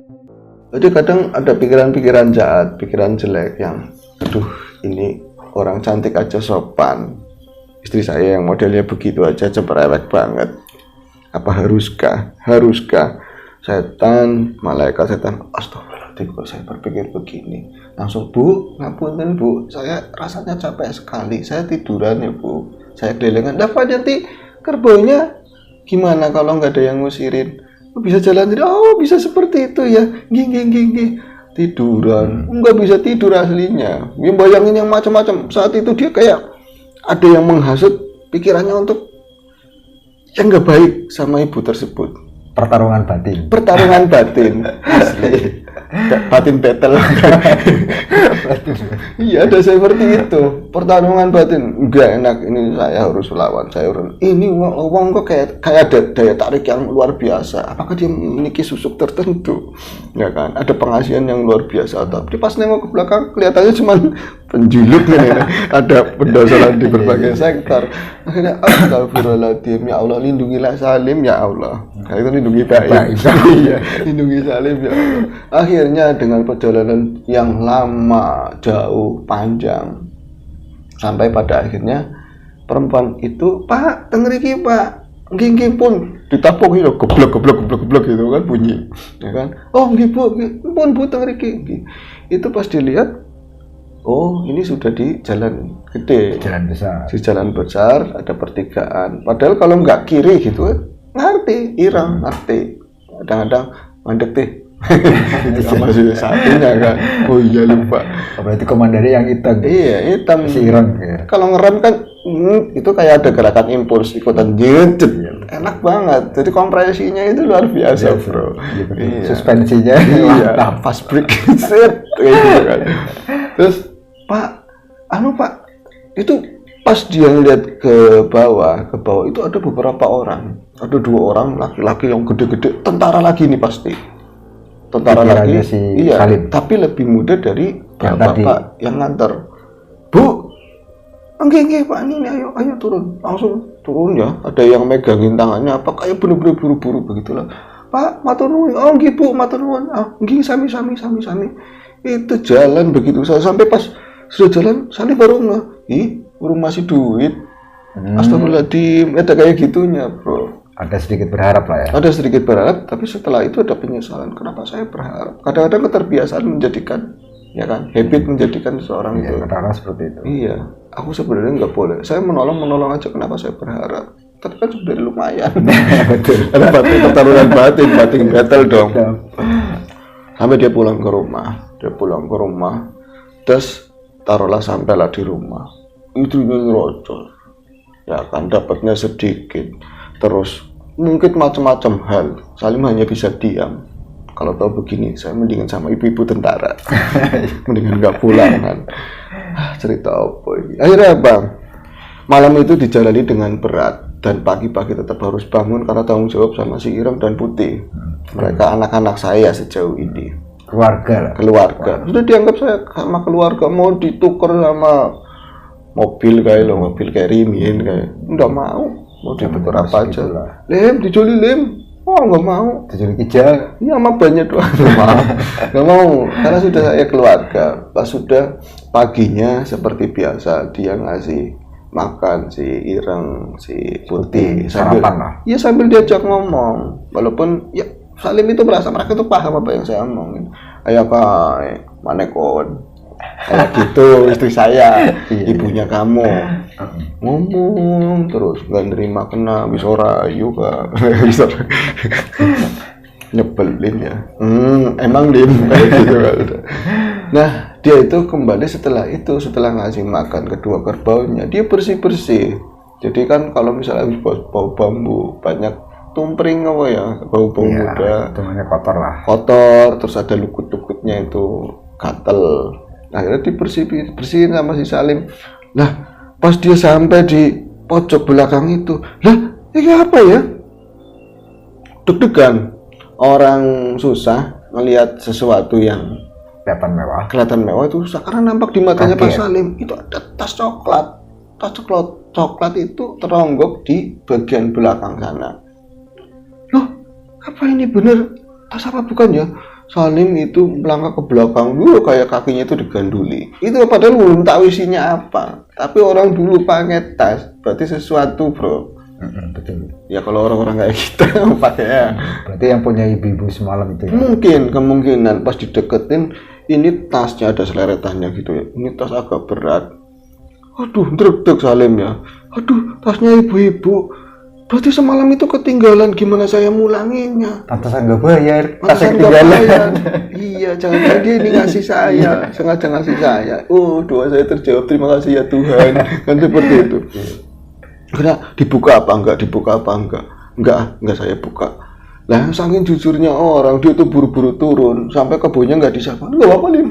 Jadi kadang ada pikiran-pikiran jahat, pikiran jelek yang aduh ini orang cantik aja sopan, istri saya yang modelnya begitu aja cerewet banget, apa haruskah setan, malaikat setan, astagfirullahaladzim, kok saya berpikir begini, langsung Bu, ngapunten Bu, saya rasanya capek sekali, saya tiduran ya Bu, saya kelilingan, dapat nanti kerbaunya gimana kalau nggak ada yang ngusirin, bisa jalan sendiri, oh bisa seperti itu ya, gini tiduran, nggak bisa tidur aslinya, bayangin yang macam-macam, saat itu dia kayak ada yang menghasut pikirannya untuk yang nggak baik sama ibu tersebut. Pertarungan batin asli. Batin battle. Iya, ada seperti itu. Pertarungan batin. Enggak enak, ini saya harus lawan, saya harus. Ini wong kok kayak ada daya tarik yang luar biasa. Apakah dia memiliki susuk tertentu? Ya kan? Ada pengasihan yang luar biasa, tapi pas nengok ke belakang kelihatannya cuma penjuluk nih. Ada pendosalan di berbagai sektor. Akhirnya astagfirullahaladzim, ya Allah lindungilah Salim ya Allah. Nah, itu lindungi baik. Iya, lindungi Salim ya Allah. Akhirnya dengan perjalanan yang lama, jauh, panjang, sampai pada akhirnya perempuan itu, Pak, tengeriki Pak, nggih pun ditapuk gitu, geblek gitu kan bunyi, ya kan? Oh nggih Bu tengeriki. Itu pas dilihat, oh ini sudah di jalan gede, di jalan besar, ada pertigaan. Padahal kalau nggak kiri gitu, ngerti, ireng, ngerti. Kadang-kadang mandek teh. Itu sama si satunya kan. Oh iya lupa. Berarti komandannya yang hitam. Iya hitam. Si ireng. Ya. Kalau ngerem kan itu kayak ada gerakan impuls ikutan jejet. Enak banget. Jadi kompresinya itu luar biasa ya, bro. Iya. Suspensinya. Iya. Fast break. Set kayak gitu kan. Terus Pak, itu pas dia ngeliat ke bawah itu ada beberapa orang, ada 2 orang laki-laki yang gede-gede, tentara lagi nih pasti, tentara lagi, si iya, Salim. tapi lebih muda dari bapak yang nganter. Bu, enggak Pak, ini ayo turun, langsung turun ya, ada yang megangin tangannya, apa kayak bener-bener buru-buru begitulah. Pak, matur nuwun, oh nggih Bu, matur nuwun, nggih sami. Itu jalan begitu sampai pas sudah jalan, Salim baru burung masih duit. Astagfirullahaladzim, ada kayak gitunya bro. Ada sedikit berharap lah ya. Ada sedikit berharap, tapi setelah itu ada penyesalan. Kenapa saya berharap? Kadang-kadang keterbiasaan menjadikan, ya kan, habit menjadikan seseorang itu. Kadang-kadang seperti itu. Iya, aku sebenarnya nggak boleh. Saya menolong aja. Kenapa saya berharap? Tapi kan sebenarnya lumayan. Betul. Ada pertarungan batin battle dong. Sampai dia pulang ke rumah. Terus taruhlah sampailah di rumah, istrinya ngerocos, ya kan, dapatnya sedikit, terus mungkin macam-macam hal. Salim hanya bisa diam. Kalau tahu begini, saya mendingan sama ibu-ibu tentara, mendingan nggak pulang kan. Cerita apa ini? Akhirnya bang, malam itu dijalani dengan berat dan pagi-pagi tetap harus bangun karena tanggung jawab sama si Ireng dan Putih. Mereka anak-anak saya sejauh ini. Keluarga. Sudah dianggap saya sama keluarga, mau ditukar sama mobil kayak Rimin kayak, nggak mau ditukar apa aja. Lem, dijoli Lem, oh nggak mau. Dijoli Kijang, iya sama banyak doang, nggak mau, karena sudah saya keluarga. Pas sudah paginya seperti biasa dia ngasih makan si Ireng, si Putih, sambil diajak ngomong, walaupun ya Salim itu merasa mereka itu paham apa yang saya omongin. Ayo kak, mana kon? Kayak gitu istri saya, ibunya kamu ngomong terus nggak nerima kena bisora juga, nyebelin ya. Emang Lim kayak gitu kan. Nah dia itu kembali setelah ngasih makan kedua kerbaunya, dia bersih. Jadi kan kalau misalnya habis bau bambu banyak tumpring apa ya, bau-bau muda, itu namanya kotor lah, terus ada lukut-lukutnya itu gatel. Akhirnya dibersihin sama si Salim. Lah pas dia sampai di pojok belakang itu, lah ini apa ya, deg-degan. Orang susah melihat sesuatu yang kelihatan mewah itu susah, karena nampak di matanya Pak Salim itu ada tas coklat itu teronggok di bagian belakang sana. Loh, apa ini bener tas apa bukan ya? Salim itu melangkah ke belakang, kayak kakinya itu diganduli. Itu padahal belum tahu isinya apa. Tapi orang dulu pakai tas, berarti sesuatu, bro. Betul. Ya kalau orang-orang kayak kita pakai ya. Berarti yang punya ibu-ibu semalam itu ya? Mungkin, kemungkinan pas dideketin, ini tasnya ada seleretannya gitu ya. Ini tas agak berat. Aduh, dreg-dreg Salim ya. Aduh, tasnya ibu-ibu. Berarti semalam itu ketinggalan, gimana saya mulanginya? Pantesan nggak bayar, Pantesan nggak bayar. Iya, jangan-jangan dia ini ngasih saya, sengaja ngasih saya. Oh, doa saya terjawab, terima kasih ya Tuhan. Kan seperti itu. Karena dibuka apa enggak, enggak saya buka. Lah, saking jujurnya orang, dia tuh buru-buru turun, sampai kebunnya nggak disapa. Nggak apa-apa nih,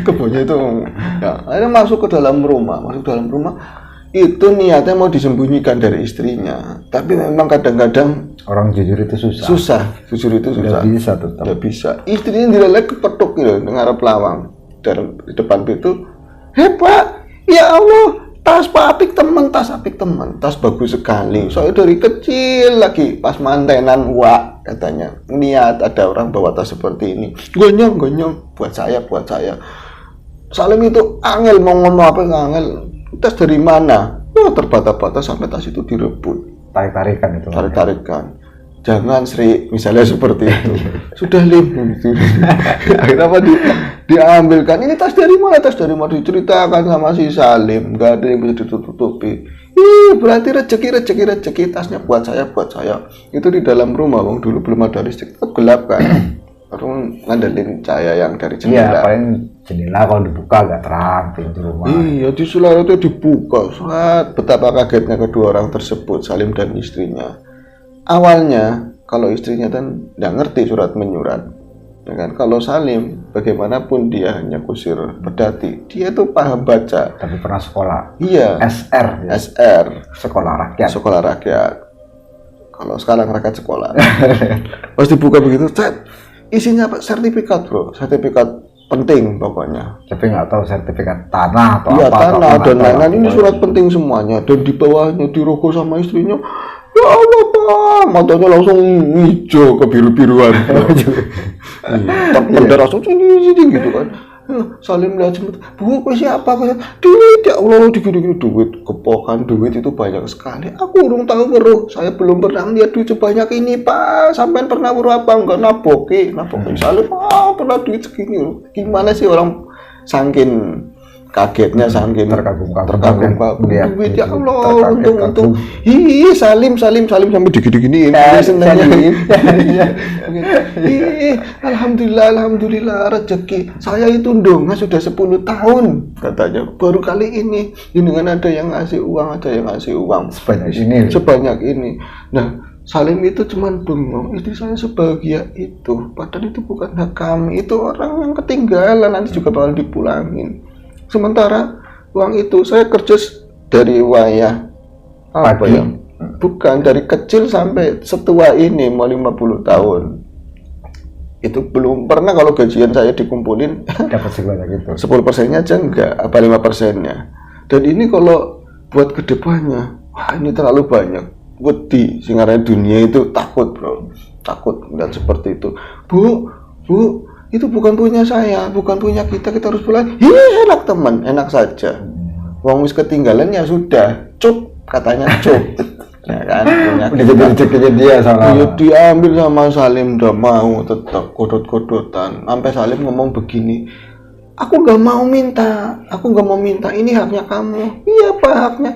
kebunnya itu. Ya, akhirnya masuk ke dalam rumah, itu niatnya mau disembunyikan dari istrinya, tapi memang kadang-kadang orang jujur itu susah. Jujur itu susah. Tidak bisa. Istrinya dilelek kepetuk gitu, ngarep lawang di depan pintu. Hebat, ya Allah, tas apik teman, tas bagus sekali. Soalnya dari kecil lagi pas mantenan katanya niat ada orang bawa tas seperti ini. Gonyong buat saya. Salim itu angel mau ngomong apa angel. Tas dari mana? Oh, terbata-bata sampai tas itu direbut. Tarik-tarikan. Jangan Sri, misalnya seperti itu. Sudah Lim. Akhirnya apa diambilkan. Ini tas dari mana? Diceritakan sama si Salim. Gak ada yang bisa ditutupi. Berarti rezeki tasnya buat saya. Itu di dalam rumah, Bang. Dulu belum ada listrik, gelap kan. Baru ngandelin cahaya yang dari jendela. Iya, paling jendela kalau dibuka agak terang pintu rumah. Iya, di surat itu dibuka. Betapa kagetnya kedua orang tersebut, Salim dan istrinya. Awalnya, kalau istrinya kan nggak ngerti surat menyurat, ya kan? Kalau Salim, bagaimanapun dia hanya kusir pedati, dia tuh paham baca. Tapi pernah sekolah. Iya. SR. Sekolah rakyat. Kalau sekarang rakyat sekolah. Pas dibuka begitu, isinya apa? Sertifikat, bro. Sertifikat penting pokoknya. Tapi nggak tahu sertifikat tanah atau apa. Iya, tanah dan lain-lain. Ini surat penting semuanya. Dan di bawahnya dirogoh sama istrinya. Ya Allah, Pak. Matanya langsung hijau ke biru-biruan. Tanda langsung sini gitu kan. Salim lihat semut. Bu, siapa? Duit, ya Allah, dikit-dikit duit. Kepokan duit itu banyak sekali. Aku urung tahu weruh. Saya belum pernah lihat duit sebanyak ini, Pak. Sampai pernah weruh apa? Enggak naboki. Salim, pernah duit segini. Gimana sih orang saking kagetnya, saking terkagum duit, ya Allah, untung. Salim sampai digini-giniin. Alhamdulillah rezeki. Saya itu ndonga sudah 10 tahun katanya. Baru kali ini dengan ada yang ngasih uang sebanyak ini. Nah, Salim itu cuman bengong, istri saya sebahagia itu. Padahal itu bukan hak kami. Itu orang yang ketinggalan, nanti juga bakal dipulangin. Sementara uang itu saya kerja dari wayah bukan dari kecil sampai setua ini mau 50 tahun. Itu belum pernah kalau gajian saya dikumpulin dapat sebanyak itu. 10%-nya aja enggak, apa 5%-nya. Dan ini kalau buat kedepannya, wah ini terlalu banyak. Wedi, singaranya dunia itu takut, bro. Takut melihat seperti itu. Bu, itu bukan punya saya, bukan punya kita harus pulang. Enak teman, enak saja. Wong wis ketinggalan ya sudah, cup katanya cup. Ya kan, udah jadi rezekinya dia salah. Dia diambil sama Salim, udah mau tetap kodot-kodotan. Sampai Salim ngomong begini, aku nggak mau minta, ini haknya kamu. Iya Pak, haknya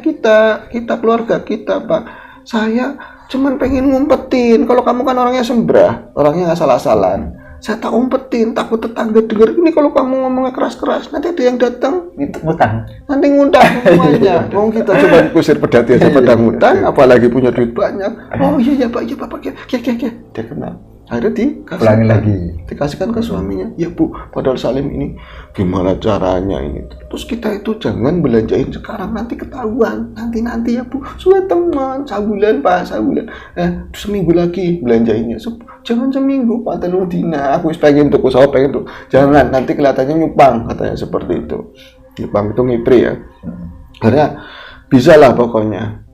kita keluarga kita Pak. Saya cuman pengen ngumpetin. Kalau kamu kan orangnya sembrah, orangnya nggak salah-salah. Saya tak umpetin, takut tetangga dengar ini kalau kamu ngomongnya keras-keras, nanti ada yang datang, nanti ngundang semuanya. Mau kita coba kusir pedati aja pada ngundang, apalagi punya duit banyak. Oh iya Pak, ya. Dia kenal. Akhirnya dikasihkan ke suaminya. Ya Bu, padahal Salim ini gimana caranya ini? Terus kita itu jangan belanjain sekarang, nanti ketahuan. Nanti ya Bu, sudah teman, sebulan Pak, seminggu lagi belanjainnya. Jangan seminggu Pak, telur dina. Aku pengen tuh, saya pengen tuh. Jangan, nanti kelihatannya nyupang, katanya seperti itu. Nyupang itu ngipri ya. Akhirnya bisa lah pokoknya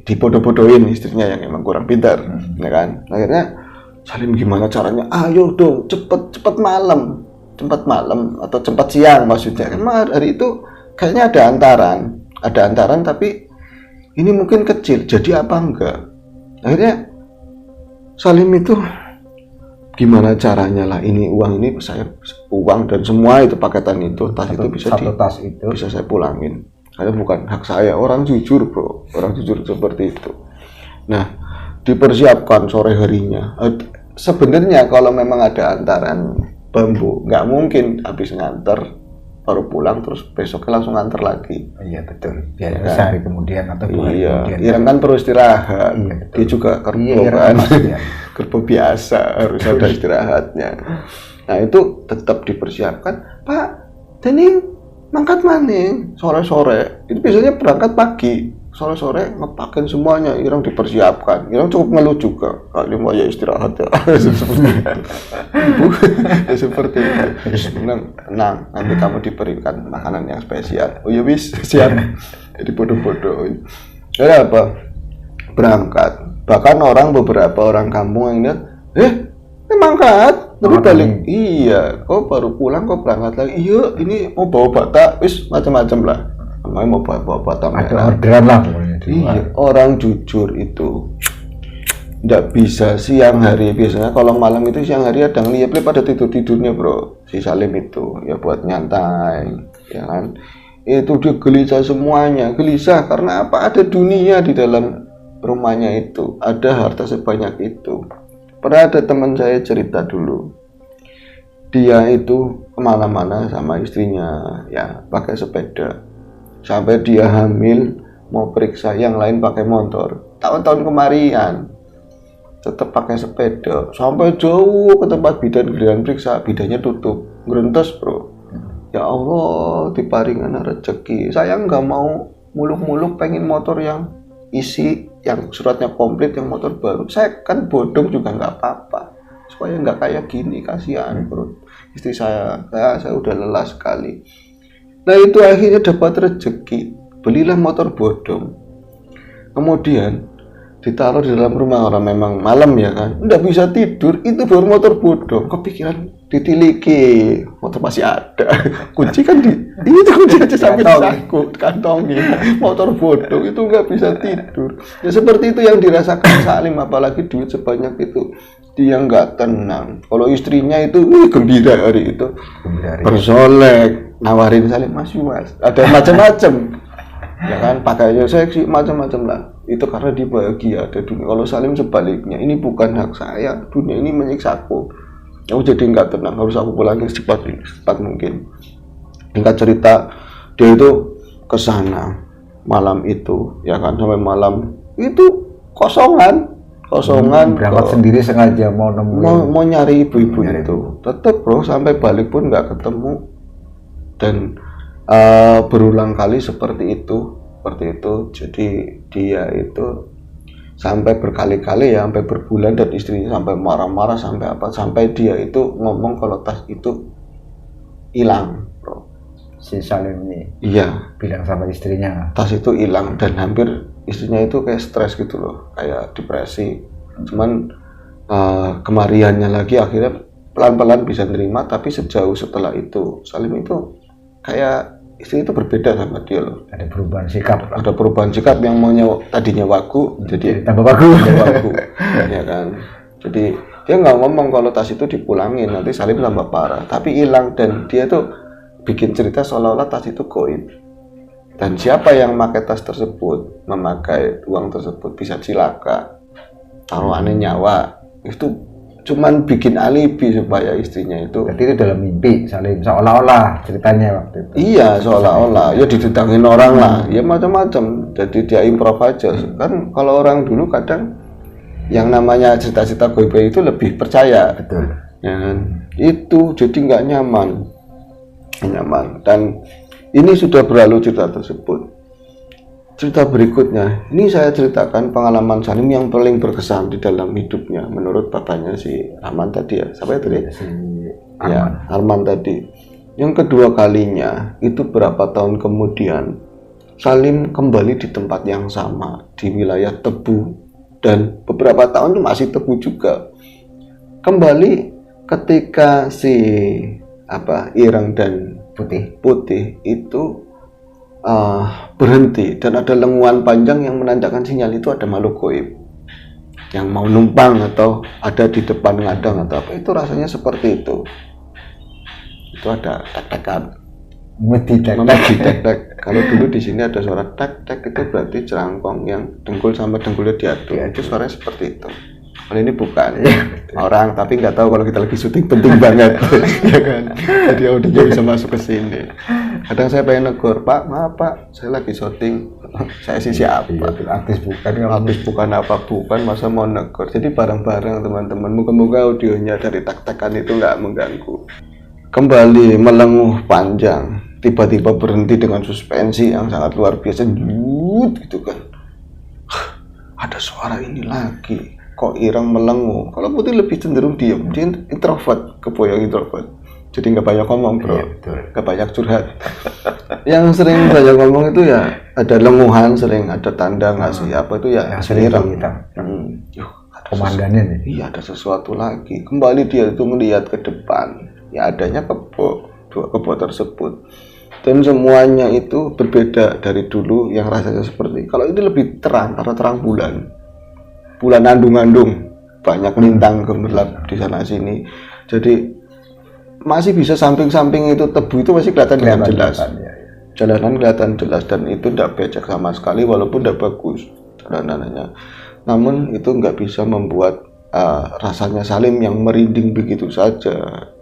dibodoh-bodohin istrinya yang emang kurang pintar, ya kan? Akhirnya Salim gimana caranya? Ayo dong, cepet malam atau cepat siang maksudnya. Emang hari itu kayaknya ada antaran tapi ini mungkin kecil, jadi apa enggak? Akhirnya Salim itu gimana caranya lah, ini uang ini saya uang dan semua itu paketan itu tas itu bisa saya pulangin. Karena bukan hak saya, orang jujur bro, orang jujur seperti itu. Nah, dipersiapkan sore harinya. Sebenarnya kalau memang ada antaran bambu, nggak mungkin habis nganter baru pulang terus besoknya langsung nganter lagi. Iya betul. Biar sehari kemudian atau 2 hari kemudian. Iya kan perlu istirahat. Iya, dia juga kerbo kan, kerbo biasa harus ada istirahatnya. Nah itu tetap dipersiapkan. Pak, ini mangkat maning sore-sore. Itu biasanya berangkat pagi. Sore-sore ngepakin semuanya, orang dipersiapkan. Orang cukup ngeluh juga. Kali mau ya istirahat ya. Seperti itu. Tenang, nanti kamu diberikan makanan yang spesial. Oh ya wis, siap. Jadi bodoh-bodoh. Ya apa? Berangkat. Bahkan beberapa orang kampung yang lihat, ini mangkat. Tapi balik, iya. Kok baru pulang, kok berangkat lagi. Iya, ini mau bawa bata, wis macam-macam lah. Namanya mau bawa bata merah. Ada orderan lah pokoknya. Iya, orang jujur itu nggak bisa siang hari. Biasanya kalau malam itu siang hari ada ngeliat pada tidurnya bro. Si Salim itu ya buat nyantai, ya kan. Itu dia gelisah semuanya, gelisah karena apa? Ada dunia di dalam rumahnya itu, ada harta sebanyak itu. Pernah ada teman saya cerita dulu, dia itu kemana-mana sama istrinya, ya pakai sepeda. Sampai dia hamil, mau periksa, yang lain pakai motor. Tahun-tahun kemarin tetap pakai sepeda sampai jauh ke tempat bidan, giliran periksa bidannya tutup, ngerentes bro. Ya Allah, diparingan rezeki. Saya nggak mau muluk-muluk pengen motor yang isi, yang suratnya komplit, yang motor baru. Saya kan bodong juga nggak apa-apa, supaya nggak kayak gini, kasihan bro. Istri saya udah lelah sekali. Nah itu akhirnya dapat rezeki, belilah motor bodong. Kemudian ditaruh di dalam rumah orang, memang malam ya kan, nggak bisa tidur, itu baru motor bodong. Kepikiran ditiliki, motor masih ada, kunci kan itu kunci aja sampai disaku, kantongin, motor bodong itu nggak bisa tidur. Ya seperti itu yang dirasakan Salim, apalagi duit sebanyak itu, dia nggak tenang. Kalau istrinya itu gembira hari itu, bersolek, nawarin Salim, mas, ada macam-macam. Ya kan, pakainya seksi macam-macam lah. Itu karena dia bahagia ada dunia. Kalau Salim sebaliknya, ini bukan hak saya, dunia ini menyiksaku. Aku jadi nggak tenang, harus aku pulangin secepat mungkin. Singkat cerita, dia itu ke sana malam itu, ya kan, sampai malam itu kosongan. Berangkat sendiri sengaja mau nyari ibu-ibu itu. Tetap bro, sampai balik pun nggak ketemu. Dan berulang kali seperti itu. Jadi dia itu sampai berkali-kali ya, sampai berbulan, dan istrinya sampai marah-marah, sampai dia itu ngomong kalau tas itu hilang bro. Si Salim ini iya bilang sama istrinya tas itu hilang, dan hampir istrinya itu kayak stres gitu loh, kayak depresi. Cuman kemariannya lagi akhirnya pelan-pelan bisa nerima. Tapi sejauh setelah itu Salim itu kayak istri itu berbeda sama dia loh. Ada perubahan sikap yang mau tadinya wagu jadi tambah wagu. Ya kan. Jadi dia nggak ngomong kalau tas itu dipulangin, nanti Salim tambah parah, tapi hilang. Dan dia tuh bikin cerita seolah-olah tas itu goib, dan siapa yang memakai tas tersebut, memakai uang tersebut bisa cilaka, taruhannya nyawa. Itu cuman bikin alibi supaya istrinya itu. Berarti itu dalam mimpi Salim, seolah-olah ceritanya waktu itu. Iya, seolah-olah ya ditentangin orang lah, ya macam-macam. Jadi dia improv aja. Kan kalau orang dulu kadang yang namanya cerita-cerita goib itu lebih percaya. Betul. Ya kan? Itu jadi nggak nyaman. Dan ini sudah berlalu cerita tersebut. Cerita berikutnya, ini saya ceritakan pengalaman Salim yang paling berkesan di dalam hidupnya menurut bapaknya si Arman tadi ya. Siapa itu ya? Ya, Arman tadi. Yang kedua kalinya, itu berapa tahun kemudian, Salim kembali di tempat yang sama, di wilayah Tebu. Dan beberapa tahun itu masih Tebu juga. kembali ketika si Ireng dan Putih itu berhenti dan ada lenguan panjang yang menandakan sinyal itu ada makhluk goib yang mau numpang atau ada di depan ngadang atau apa. Itu rasanya seperti itu ada tek-tekan tek-tek. Kalau dulu di sini ada suara tek-tek, itu berarti jerangkong yang dengkul sama dengkulnya diadu. Itu suaranya seperti itu. Kalau ini bukan orang, tapi nggak tahu kalau kita lagi syuting penting banget, ya kan? Jadi audionya bisa masuk ke sini. Kadang saya pengen negur, Pak, maaf Pak, saya lagi syuting. Saya sih siapa? Artis bukan bukan, masa mau negur. Jadi bareng-bareng teman-teman. Moga-moga audionya dari tek-tekan itu nggak mengganggu. Kembali melenguh panjang, tiba-tiba berhenti dengan suspensi yang sangat luar biasa, gitu kan. Ada suara ini lagi. Kok Ireng melenguh? Kalau Putih lebih cenderung diam, dia introvert, kepoyong introvert. Jadi nggak banyak ngomong, bro, nggak banyak curhat. Yang sering banyak ngomong itu ya ada lenguhan, sering ada tanda ngasih apa itu ya Ireng. Komandannya nih. Iya, ada sesuatu lagi. Kembali dia itu melihat ke depan. Ya adanya dua kebo tersebut. Dan semuanya itu berbeda dari dulu yang rasanya seperti. Kalau ini lebih terang karena terang bulan andung-andung, banyak lintang gemerlap di sana sini. Jadi masih bisa samping-samping itu tebu itu masih kelihatan dengan jelas. Jalanan kelihatan jelas dan itu tidak becek sama sekali walaupun tidak bagus jalanannya. Namun itu nggak bisa membuat rasanya Salim yang merinding begitu saja,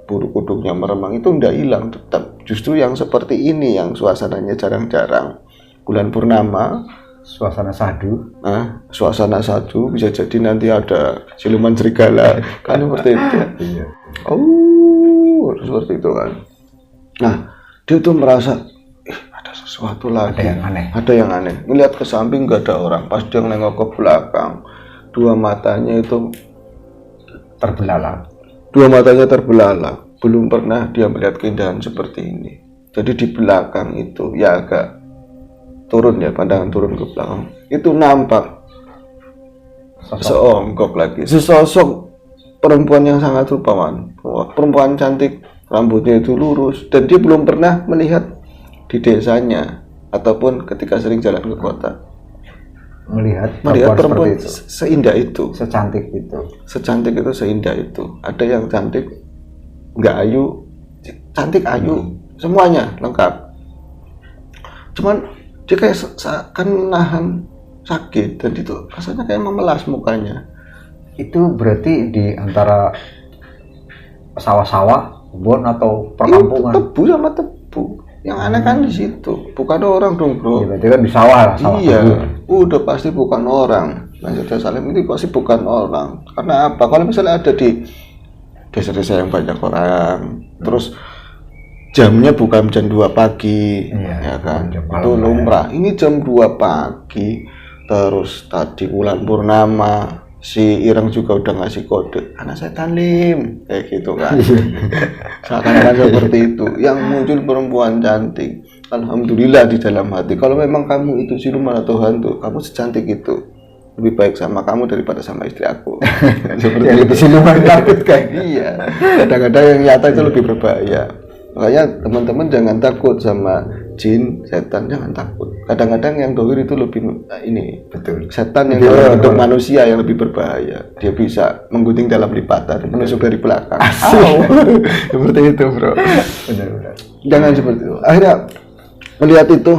bulu kuduknya meremang itu tidak hilang tetap. Justru yang seperti ini yang suasananya jarang-jarang. Bulan purnama, suasana sadu bisa jadi nanti ada siluman serigala kan seperti itu. Seperti itu kan. Nah, dia tuh merasa ada sesuatu lagi, ada yang aneh. Melihat ke samping nggak ada orang, pas dia nengok ke belakang, dua matanya terbelalak. Belum pernah dia melihat keindahan seperti ini. Jadi di belakang itu ya agak turun ya, pandangan turun ke belakang, itu nampak sesosok perempuan yang sangat rupawan, perempuan cantik, rambutnya itu lurus, dan dia belum pernah melihat di desanya ataupun ketika sering jalan ke kota melihat perempuan seindah itu, secantik itu, seindah itu. Ada yang cantik, nggak ayu, cantik ayu, semuanya lengkap. Cuman dia kayak seakan nahan sakit dan itu rasanya kayak memelas mukanya. Itu berarti di antara sawah-sawah, kebun atau perkampungan? Itu tebu sama tebu. Yang aneh kan di situ, bukan orang dong, bro. Ya, berarti kan di sawah lah, sawah. Iya, udah pasti bukan orang. Maksudnya Salim ini pasti bukan orang. Karena apa? Kalau misalnya ada di desa-desa yang banyak orang, terus jamnya bukan jam 2 pagi, ya kan? Itu lumrah. Ini jam 2 pagi, terus tadi bulan purnama, si Ireng juga udah ngasih kode, anak setan Lim, kayak gitu kan. Seakan-akan seperti itu. Yang muncul perempuan cantik. Alhamdulillah di dalam hati. Kalau memang kamu itu siluman atau hantu, kamu secantik itu, lebih baik sama kamu daripada sama istri aku. Seperti itu. Siluman takut kan? Iya. Kadang-kadang yang nyata itu lebih berbahaya. Makanya teman-teman jangan takut sama jin, setan, jangan takut. Kadang-kadang yang dohir itu lebih betul. Setan yang bentuk manusia yang lebih berbahaya. Dia bisa menggunting dalam lipatan, menusuk dari belakang. Seperti itu, bro. Benar. Jangan seperti itu. Akhirnya melihat itu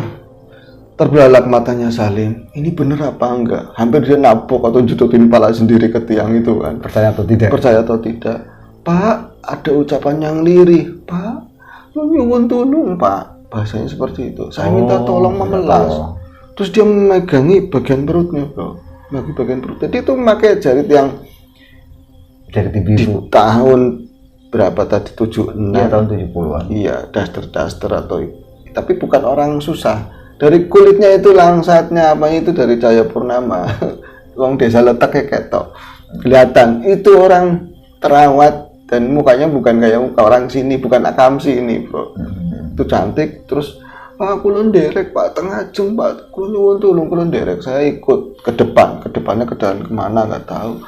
terbelalak matanya Salim. Ini bener apa enggak? Hampir dia nabok atau judotin kepala sendiri ke tiang itu kan. Percaya atau tidak? Pak, ada ucapan yang lirih. Pak, nyuwun tulung, Pak. Bahasanya seperti itu. Saya minta tolong memelas. Terus dia memegangi bagian perutnya, bro. Bagian perut. Jadi itu memakai jarit yang jarit biru. Di tahun berapa tadi? 76. Iya, tahun 70-an. Iya, daster atau tapi bukan orang susah. Dari kulitnya itu langsatnya apa itu dari cahaya purnama. Wong desa letak kayak ketok. Kelihatan itu orang terawat dan mukanya bukan kayak muka orang sini, bukan akamsi ini, bro. Itu cantik. Terus Pak, kulon derek, Pak, tengah jam, Pak, kulon nyuwun tulung, kulon derek. Saya ikut ke depannya ke depan kemana nggak tahu.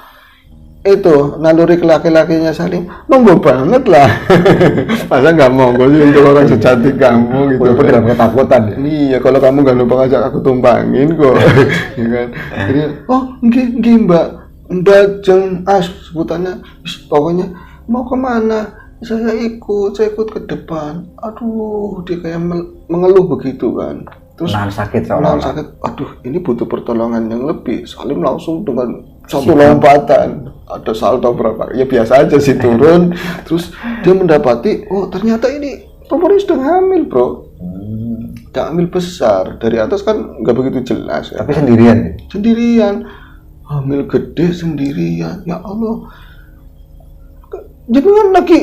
itu naluri laki-lakinya Salim monggo banget lah. Masa nggak monggo sih untuk orang secantik kamu gitu. Walaupun dalam ketakutan. Iya, kalau kamu nggak numpang ajak aku tumpangin kok. Ya kan? Jadi, oh nggih Mbak Jeng sebutannya, pokoknya mau kemana? Saya ikut ke depan. Aduh, dia kayak mengeluh begitu kan. Terus nahan sakit aduh ini butuh pertolongan yang lebih. Salim langsung dengan satu lompatan, ada salto berapa ya biasa aja sih turun. Terus dia mendapati oh ternyata ini perempuan sedang hamil bro. Hamil besar, dari atas kan nggak begitu jelas ya. Tapi sendirian hamil gede sendirian, ya Allah. Jadi kan lagi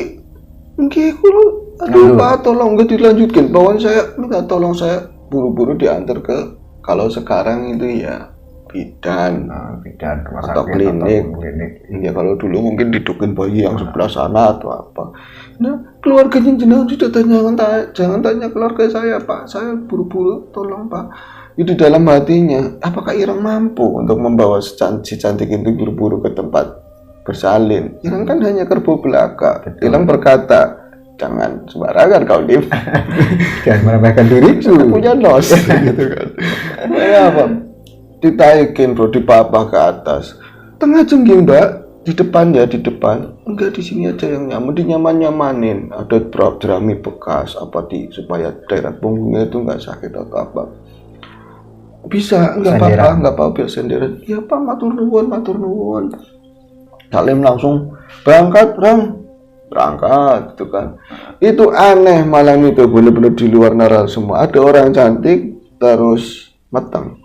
aduh Pak tolong nggak dilanjutkan bawaan saya, minta tolong saya buru-buru diantar ke, kalau sekarang itu ya bidan atau klinik. Ya kalau dulu mungkin didukin bayi yang sebelah sana atau apa. Nah keluarganya jenengan sudah jangan tanya keluarga saya Pak, saya buru-buru tolong Pak. Itu dalam hatinya, apakah Ireng mampu untuk membawa si cantik itu buru-buru ke tempat bersalin? Ireng kan hanya kerbau belaka. Ireng berkata, jangan sembarangan kau Dim. Jangan meremehkan diriku. Punya nos gitu kan. Ya apa? Ditaikin bro, dipapah ke atas. Tengah jengking Mbak, di depan. Enggak di sini aja yang nyaman, dinyaman-nyamanin. Ada jerami bekas supaya daerah punggungnya itu enggak sakit atau apa. Bisa, enggak apa-apa biar sendirian. Ya Pak, matur nuwun. Salim langsung berangkat itu kan. Itu aneh malam itu, benar-benar di luar nalar semua. Ada orang cantik terus matang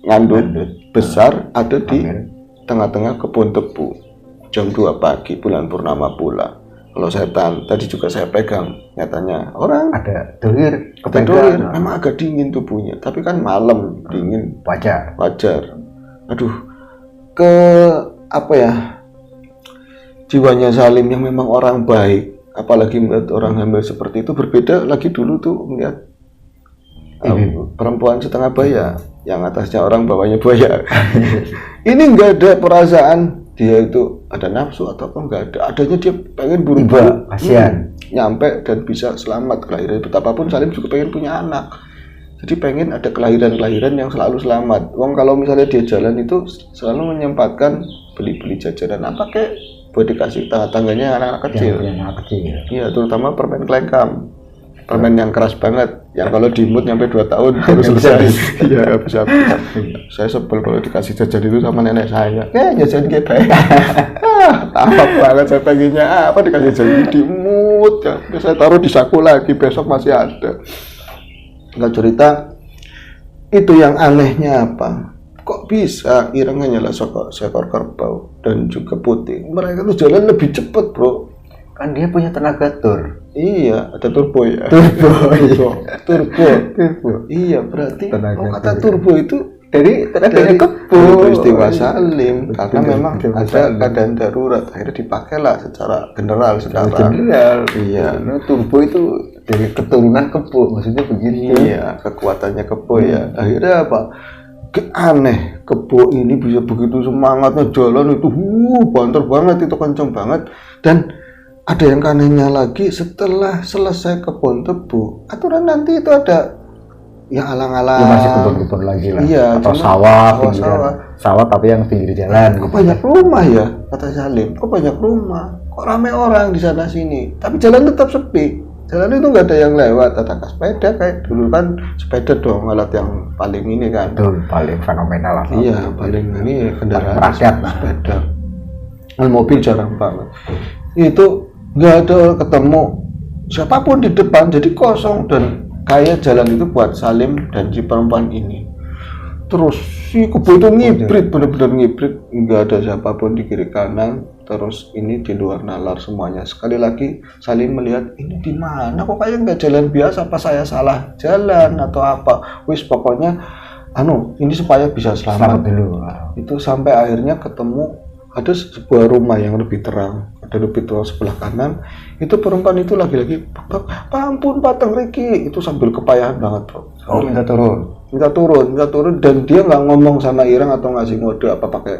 ngandut besar ada di tengah-tengah kebun tebu jam 2 pagi bulan purnama pula. Kalau setan tadi juga saya pegang, nyatanya orang ada dohir memang agak dingin tubuhnya, tapi kan malam dingin wajar. Aduh, jiwanya Salim yang memang orang baik, apalagi melihat orang hamil seperti itu berbeda lagi dulu tuh melihat perempuan setengah baya, yang atasnya orang bawahnya buaya. Ini nggak ada perasaan dia itu ada nafsu atau apa, nggak ada. Adanya dia pengen buru-buru nyampe dan bisa selamat kelahiran. Betapapun Salim juga pengen punya anak, jadi pengen ada kelahiran yang selalu selamat. Kalau misalnya dia jalan itu selalu menyempatkan beli jajanan apa kayak buat dikasih tangganya anak-anak kecil. Iya, terutama permen klengkam, permen yang keras banget, yang kalau diimut nyampe 2 tahun baru selesai. Iya, bisa. Saya sebel kalau dikasih jajan itu sama nenek saya. Jajan kita. Tampak banget saya pengennya apa dikasih jajan diimut. Ya. Saya taruh di saku lagi, besok masih ada. Nggak cerita. Itu yang anehnya apa? Kok bisa Ireng hanyalah seekor kerbau dan juga putih. Mereka tuh jalan lebih cepat bro. Kan dia punya tenaga tur. Iya, ada turbo ya. Turbo. Iya, berarti kata turbo itu dari kebun istiwa Salim, karena memang ada keadaan darurat. Akhirnya dipakailah secara general sekarang. Iya. Nah, turbo itu dari keturunan kebo, maksudnya begitu. Iya, kekuatannya kebo ya. Akhirnya apa? Aneh, kebo ini bisa begitu semangatnya jalan itu, banter banget itu, kenceng banget. Dan ada yang anehnya lagi, setelah selesai kebun tebu, aturan nanti itu ada yang alang-alang. Ya, masih kebun-kebun lagi lah. Iya, atau sawah tapi yang pinggir jalan. Kok banyak rumah ya, kata Salim. Kok banyak rumah, kok ramai orang di sana sini. Tapi jalan tetap sepi. Jalan itu nggak ada yang lewat, ada sepeda kayak dulu kan, sepeda dong alat yang paling ini kan. Betul, paling fenomenal lah. Iya, paling ini kendaraan rakyat sepeda. Mobil jarang banget. Itu nggak ada ketemu siapapun di depan, jadi kosong dan kayak jalan itu buat Salim dan si perempuan ini. Terus si kebo itu ngibrit, benar-benar ngibrit, nggak ada siapapun di kiri kanan. Terus ini di luar nalar semuanya. Sekali lagi Salim melihat ini di mana kok kayak nggak jalan biasa, apa saya salah jalan atau apa. Wis pokoknya ini supaya bisa selamat dulu. Itu sampai akhirnya ketemu ada sebuah rumah yang lebih terang, ada lebih terang sebelah kanan. Itu perempuan itu lagi-lagi, Pak ampun Pak Teng Riki, itu sambil kepayahan banget bro. Minta turun dan dia nggak ngomong sama Ireng atau ngasih ngode apa pakai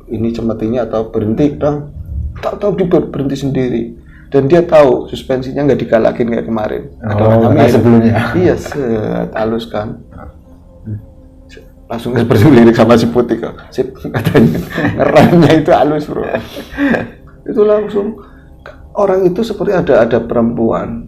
ini cemetinya atau berhenti dong, tak tahu dia berhenti sendiri. Dan dia tahu suspensinya nggak digalakin kayak kemarin. Ada orang hamil sebelumnya. Iya, halus kan. Langsung seperti lirik sama si Putih kok. Sip, katanya ngeremnya itu halus bro. Itu langsung orang itu seperti ada perempuan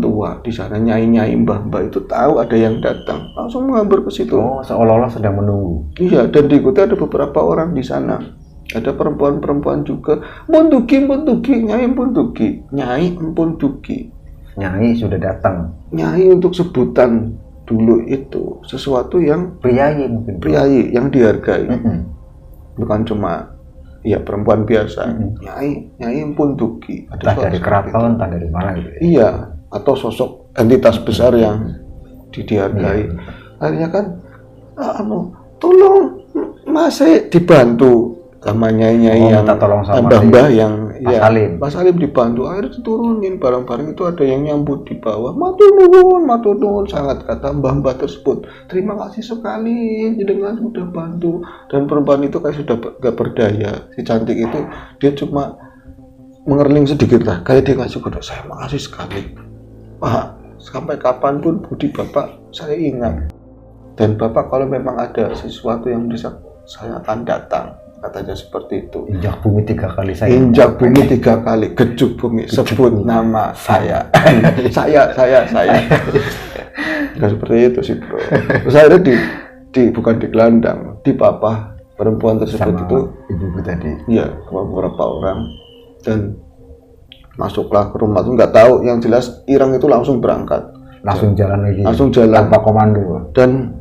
tua di sana, nyai mbah itu tahu ada yang datang, langsung mengambil ke situ. Oh, seolah-olah sedang menunggu. Iya, dan diikuti ada beberapa orang di sana. Ada perempuan juga. Munduki, nyai Munduki, nyai Empun Duki. Nyai sudah datang. Nyai untuk sebutan dulu itu sesuatu yang priayi mungkin. Priayi yang dihargai. Bukan cuma ya perempuan biasa. Nyai Empun Duki. Entah dari keraton, entah dari mana gitu. Iya, atau sosok entitas besar yang dihargai. Akhirnya kan tolong masih dibantu sama nyai yang tolong sama mbah yang Mas Salim dibantu. Akhirnya diturunin barang-barang itu, ada yang nyambut di bawah. Matur nuwun sangat, kata mbah tersebut. Terima kasih sekali dengan sudah bantu. Dan perempuan itu kayak sudah gak berdaya. Si cantik itu dia cuma mengerling sedikit lah, kayak dia ngasih kode, saya makasih sekali Pak, sampai kapanpun budi Bapak saya ingat. Dan Bapak kalau memang ada sesuatu yang bisa, saya akan datang. Katanya seperti itu. Injak bumi 3 kali saya. Injak bumi 3 kali, gejuk bumi, sebut nama saya. saya. Nggak seperti itu sih bro. Terus akhirnya bukan di gelandang, di papa perempuan tersebut sama itu ibu tadi. Iya, beberapa orang. Dan masuklah ke rumah tuh nggak tahu, yang jelas Ireng itu langsung berangkat. Langsung jalan lagi. Langsung jalan. Tanpa komando. Dan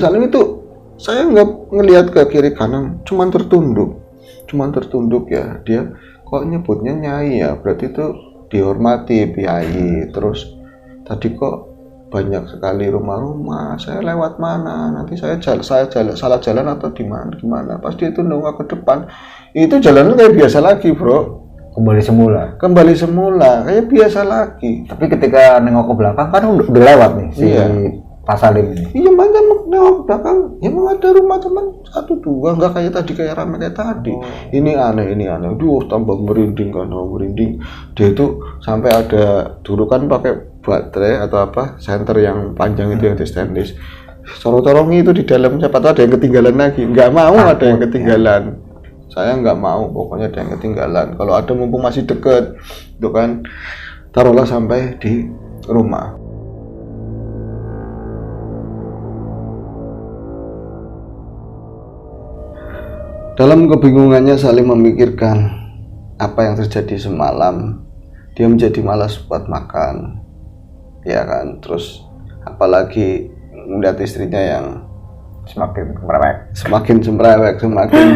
Salim itu saya nggak ngelihat ke kiri kanan, cuman tertunduk ya. Dia kok nyebutnya nyai ya, berarti itu dihormati piai. Terus tadi kok banyak sekali rumah-rumah, saya lewat mana, nanti saya salah jalan atau gimana. Pas dia itu nongak ke depan, itu jalannya kayak biasa lagi bro, kembali semula kayak biasa lagi. Tapi ketika nengok ke belakang kan udah lewat nih si Pak Salim ini. Iya, makanya nengok ke belakang, emang ada rumah teman 1-2, nggak kayak tadi, kayak ramai kayak tadi. Ini aneh. Duh, tambah merinding. Dia itu sampai ada dulu kan pakai baterai atau apa, senter yang panjang itu yang di stainless. Sorong-sorongnya itu di dalam, siapa tahu ada yang ketinggalan lagi. Nggak mau ada yang ketinggalan. Saya nggak mau, pokoknya ada yang ketinggalan. Kalau ada mumpung masih deket, itu kan taruhlah sampai di rumah. Dalam kebingungannya Salim memikirkan apa yang terjadi semalam. Dia menjadi malas buat makan, ya kan. Terus apalagi melihat istrinya yang semakin semrewek, semakin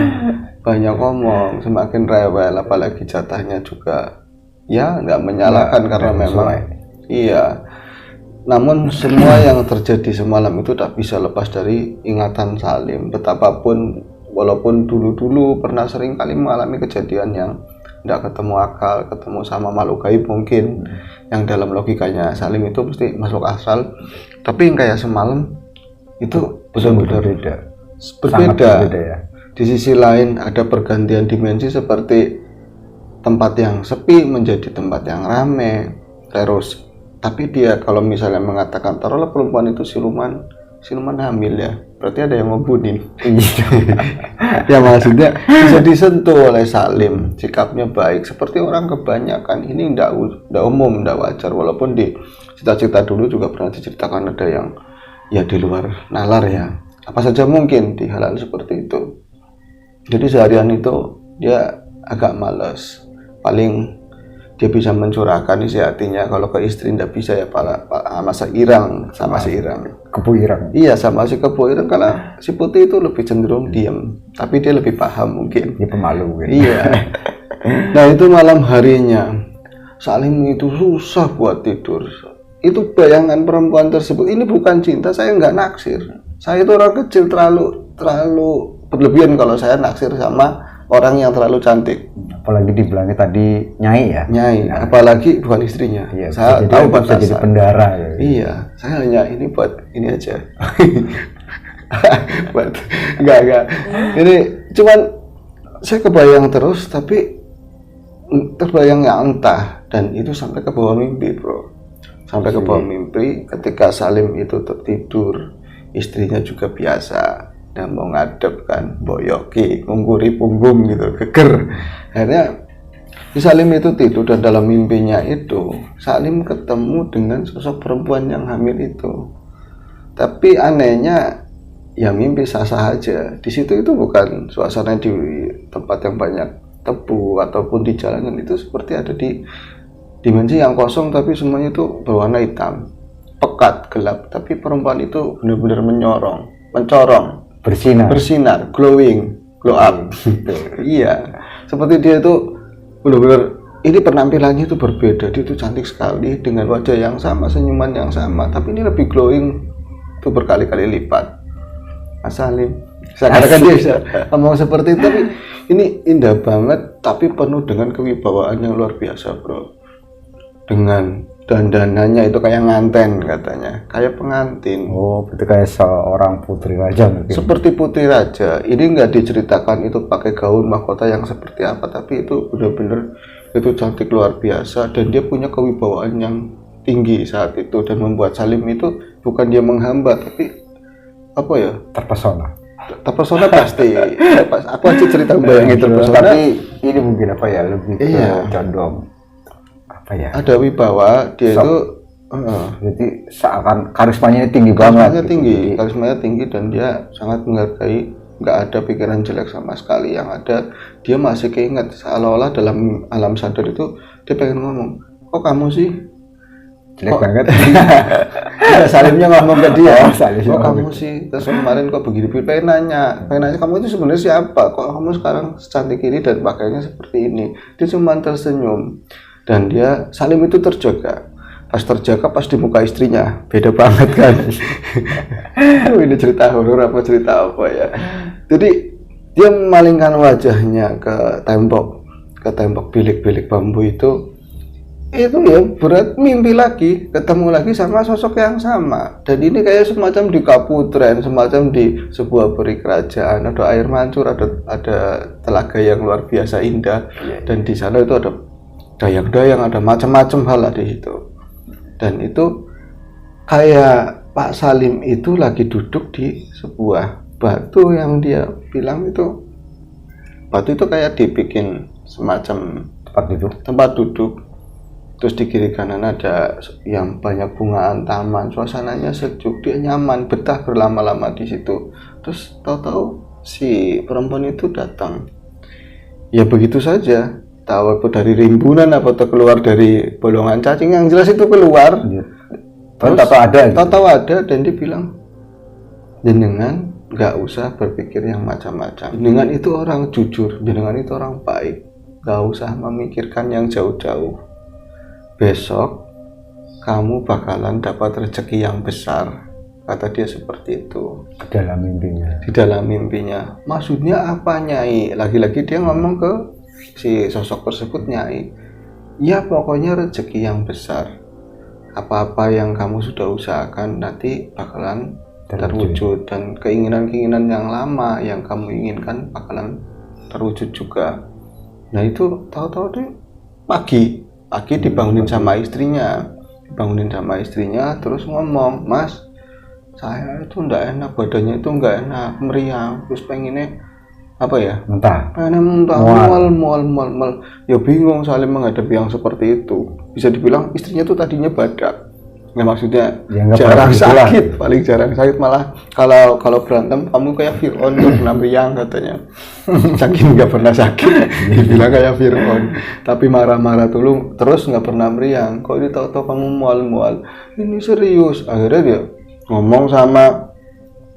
banyak ngomong, semakin rewel. Apalagi jatahnya juga ya nggak menyalahkan karena memang iya. Namun semua yang terjadi semalam itu tak bisa lepas dari ingatan Salim. Betapapun, walaupun dulu pernah sering kali mengalami kejadian yang tidak ketemu akal, ketemu sama makhluk gaib mungkin, yang dalam logikanya Salim itu mesti masuk akal. Tapi yang kayak semalam itu benar-benar berbeda ya. Di sisi lain ada pergantian dimensi, seperti tempat yang sepi menjadi tempat yang ramai. Terus tapi dia kalau misalnya mengatakan taruhlah perempuan itu siluman hamil ya, berarti ada yang membunuh. Ya maksudnya bisa disentuh oleh Salim, sikapnya baik seperti orang kebanyakan. Ini tidak umum, tidak wajar. Walaupun di cerita-cerita dulu juga pernah diceritakan ada yang ya di luar nalar ya, apa saja mungkin di hal-hal seperti itu. Jadi seharian itu dia agak malas, paling dia bisa mencurahkan isi hatinya. Kalau ke istri tidak bisa ya sama si Ireng. Kepu Ireng. Iya, sama si Kepu Ireng, karena si Putih itu lebih cenderung diam, tapi dia lebih paham mungkin. Dia pemalu. Iya. Nah itu malam harinya Salim itu susah buat tidur. Itu bayangan perempuan tersebut. Ini bukan cinta, saya nggak naksir. Saya itu orang kecil, terlalu berlebihan kalau saya naksir sama orang yang terlalu cantik. Apalagi dibilangnya tadi nyai ya. Nyai, apalagi bukan istrinya. Iya, saya tahu bisa jadi pendara ya. Iya, saya hanya ini buat ini aja. buat enggak. Ini cuman saya kebayang terus, tapi terbayang ya entah, dan itu sampai ke bawah mimpi bro, sampai ke bawah mimpi ketika Salim itu tertidur, istrinya juga biasa dan mau ngadep kan, boyoki, ngungkuri punggung gitu, geger. Akhirnya si Salim itu tidur dan dalam mimpinya itu Salim ketemu dengan sosok perempuan yang hamil itu. Tapi anehnya ya mimpi sah-sah aja. Di situ itu bukan suasana di tempat yang banyak tebu ataupun di jalanan, itu seperti ada di dimensi yang kosong tapi semuanya itu berwarna hitam, pekat, gelap, tapi perempuan itu benar-benar mencorong, bersinar, glowing, glow up. Iya, seperti dia itu benar-benar, ini penampilannya itu berbeda, dia itu cantik sekali dengan wajah yang sama, senyuman yang sama, tapi ini lebih glowing itu berkali-kali lipat. Mas Salim, saya katakan dia bisa ngomong seperti itu, tapi ini indah banget, tapi penuh dengan kewibawaan yang luar biasa bro. Dengan dandanannya itu kayak nganten katanya, kayak pengantin. Oh, itu kayak seorang putri raja mungkin. Seperti putri raja. Ini nggak diceritakan itu pakai gaun mahkota yang seperti apa, tapi itu benar-benar itu cantik luar biasa, dan dia punya kewibawaan yang tinggi saat itu, dan membuat Salim itu bukan dia menghamba, tapi apa ya, terpesona pasti. Aku aja cerita bayangin terpesona, tapi ini mungkin apa ya, lebih condong apa ya, ada wibawa dia itu jadi seakan karismanya tinggi banget, karismanya tinggi dan dia sangat menghargai, nggak ada pikiran jelek sama sekali. Yang ada dia masih keinget, seolah-olah dalam alam sadar itu dia pengen ngomong, kok kamu sih jelek banget. Salimnya ngomong ke dia, kok kamu sih, terus kemarin kok begini, pengen nanya kamu itu sebenarnya siapa, kok kamu sekarang secantik ini dan pakainya seperti ini. Dia cuma tersenyum, dan dia Salim itu terjaga. Pas di muka istrinya beda banget kan. Ini cerita horor apa cerita apa ya. Jadi dia memalingkan wajahnya ke tembok bilik bambu itu ya berat, mimpi lagi, ketemu lagi sama sosok yang sama. Dan ini kayak semacam di Kaputren, semacam di sebuah peri kerajaan, ada air mancur, ada telaga yang luar biasa indah, dan di sana itu ada dayang-dayang, ada macam-macam hal ada di situ. Dan itu kayak Pak Salim itu lagi duduk di sebuah batu yang dia bilang itu batu itu kayak dibikin semacam tempat duduk. Terus di kiri kanan ada yang banyak bungaan taman, suasananya sejuk, dia nyaman, betah berlama-lama di situ. Terus tahu-tahu si perempuan itu datang. Ya begitu saja, tahu dari rimbunan apa keluar dari bolongan cacing, yang jelas itu keluar. Terus tahu ada dan dia bilang, jenengan nggak usah berpikir yang macam-macam. Jenengan itu orang jujur, jenengan itu orang baik, nggak usah memikirkan yang jauh-jauh. Besok kamu bakalan dapat rezeki yang besar, kata dia seperti itu di dalam mimpinya. Maksudnya apa Nyai? Lagi-lagi dia ngomong ke si sosok tersebut, Nyai, ya pokoknya rezeki yang besar, apa-apa yang kamu sudah usahakan nanti bakalan terwujud, dan keinginan-keinginan yang lama yang kamu inginkan bakalan terwujud juga. Nah itu tahu-tahu deh pagi dibangunin sama istrinya, terus ngomong, Mas, saya itu nggak enak, badannya itu nggak enak, meriang, terus pengennya apa ya, pengen muntah, mual. Ya bingung Salim menghadapi yang seperti itu. Bisa dibilang istrinya tuh tadinya badak, nggak, maksudnya jarang sakit, paling jarang sakit, malah kalau berantem kamu kayak Fir'aun, nggak pernah meriang katanya. Saking nggak pernah sakit dibilang kayak Fir'aun, tapi marah-marah terus nggak pernah meriang. Kok ini tahu-tahu kamu mual, ini serius. Akhirnya dia ngomong sama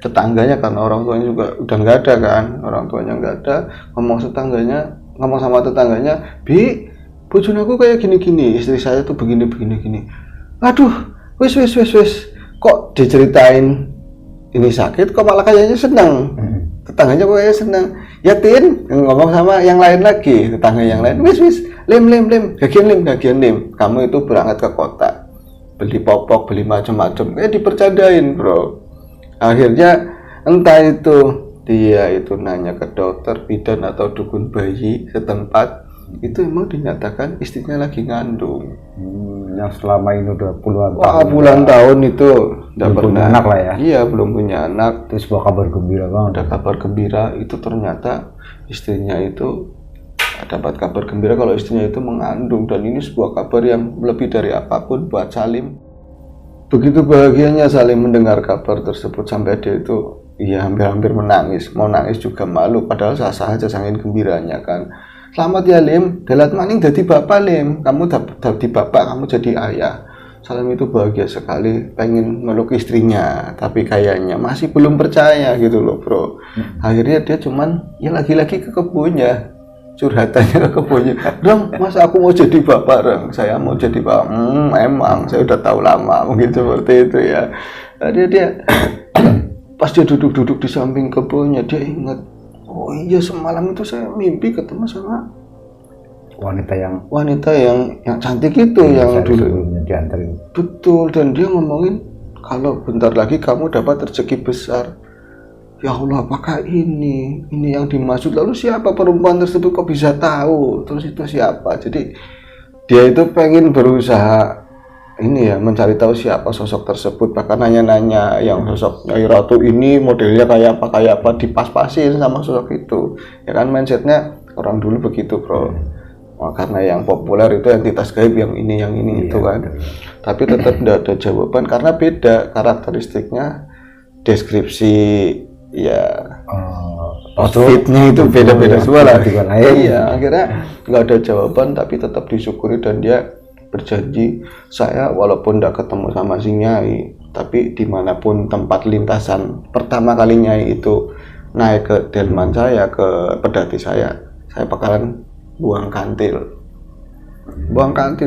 tetangganya, karena orang tuanya juga udah nggak ada kan, ngomong sama tetangganya, Bi, bojone aku kayak gini, istri saya tuh begini. Aduh, wis, kok diceritain ini sakit kok malah kayaknya senang. Tetangganya kok kayaknya senang. Ya Tin, ngomong sama yang lain lagi, tetangga yang lain, wis, lim, gagian lim, kamu itu berangkat ke kota, beli popok, beli macam-macam, kayak dipercandain bro. Akhirnya entah itu dia itu nanya ke dokter, bidan atau dukun bayi setempat, itu emang dinyatakan istrinya lagi ngandung. Yang selama ini udah puluhan tahun. Puluhan tahun itu belum punya anak lah ya. Iya, belum punya anak. Itu sebuah kabar gembira banget. Ada kabar gembira itu ternyata istrinya itu dapat kabar gembira kalau istrinya itu mengandung, dan ini sebuah kabar yang lebih dari apapun buat Salim. Begitu bahagianya Salim mendengar kabar tersebut sampai dia itu ya hampir-hampir menangis, mau nangis juga malu, padahal sah-sah aja saking gembiranya kan. Selamat ya Lim, delat maning jadi bapak Lim, kamu jadi bapak, kamu jadi ayah. Salim itu bahagia sekali, pengen meluk istrinya, tapi kayaknya masih belum percaya gitu loh bro. Akhirnya dia cuman ya lagi-lagi ke kebunnya, curhatannya ke kebunnya, Dong, masa aku mau jadi bapak Dong, saya mau jadi bapak. Emang saya udah tahu lama, mungkin seperti itu ya. Jadi dia pas dia duduk-duduk di samping kebunnya, dia ingat, oh iya semalam itu saya mimpi ketemu sama wanita yang cantik itu, yang dulu diantarin. Betul, dan dia ngomongin kalau bentar lagi kamu dapat rezeki besar. Ya Allah, apakah ini yang dimaksud? Lalu siapa perempuan tersebut, kok bisa tahu? Terus itu siapa? Jadi dia itu pengen berusaha ini ya, mencari tahu siapa sosok tersebut, bahkan nanya-nanya yang sosok Nyai Ratu ini modelnya kayak apa, dipas-pasin sama sosok itu. Ya kan, mindsetnya orang dulu begitu bro. Karena yang populer itu entitas gaib, yang ini itu kan. Tapi tetap tidak ada jawaban karena beda karakteristiknya, deskripsi ya outfitnya itu beda-beda semua lah. Iya, akhirnya nggak ada jawaban, tapi tetap disyukuri dan dia berjanji, saya walaupun tidak ketemu sama si Nyai, tapi dimanapun tempat lintasan pertama kali Nyai itu naik ke delman saya, ke pedati saya bakalan buang kantil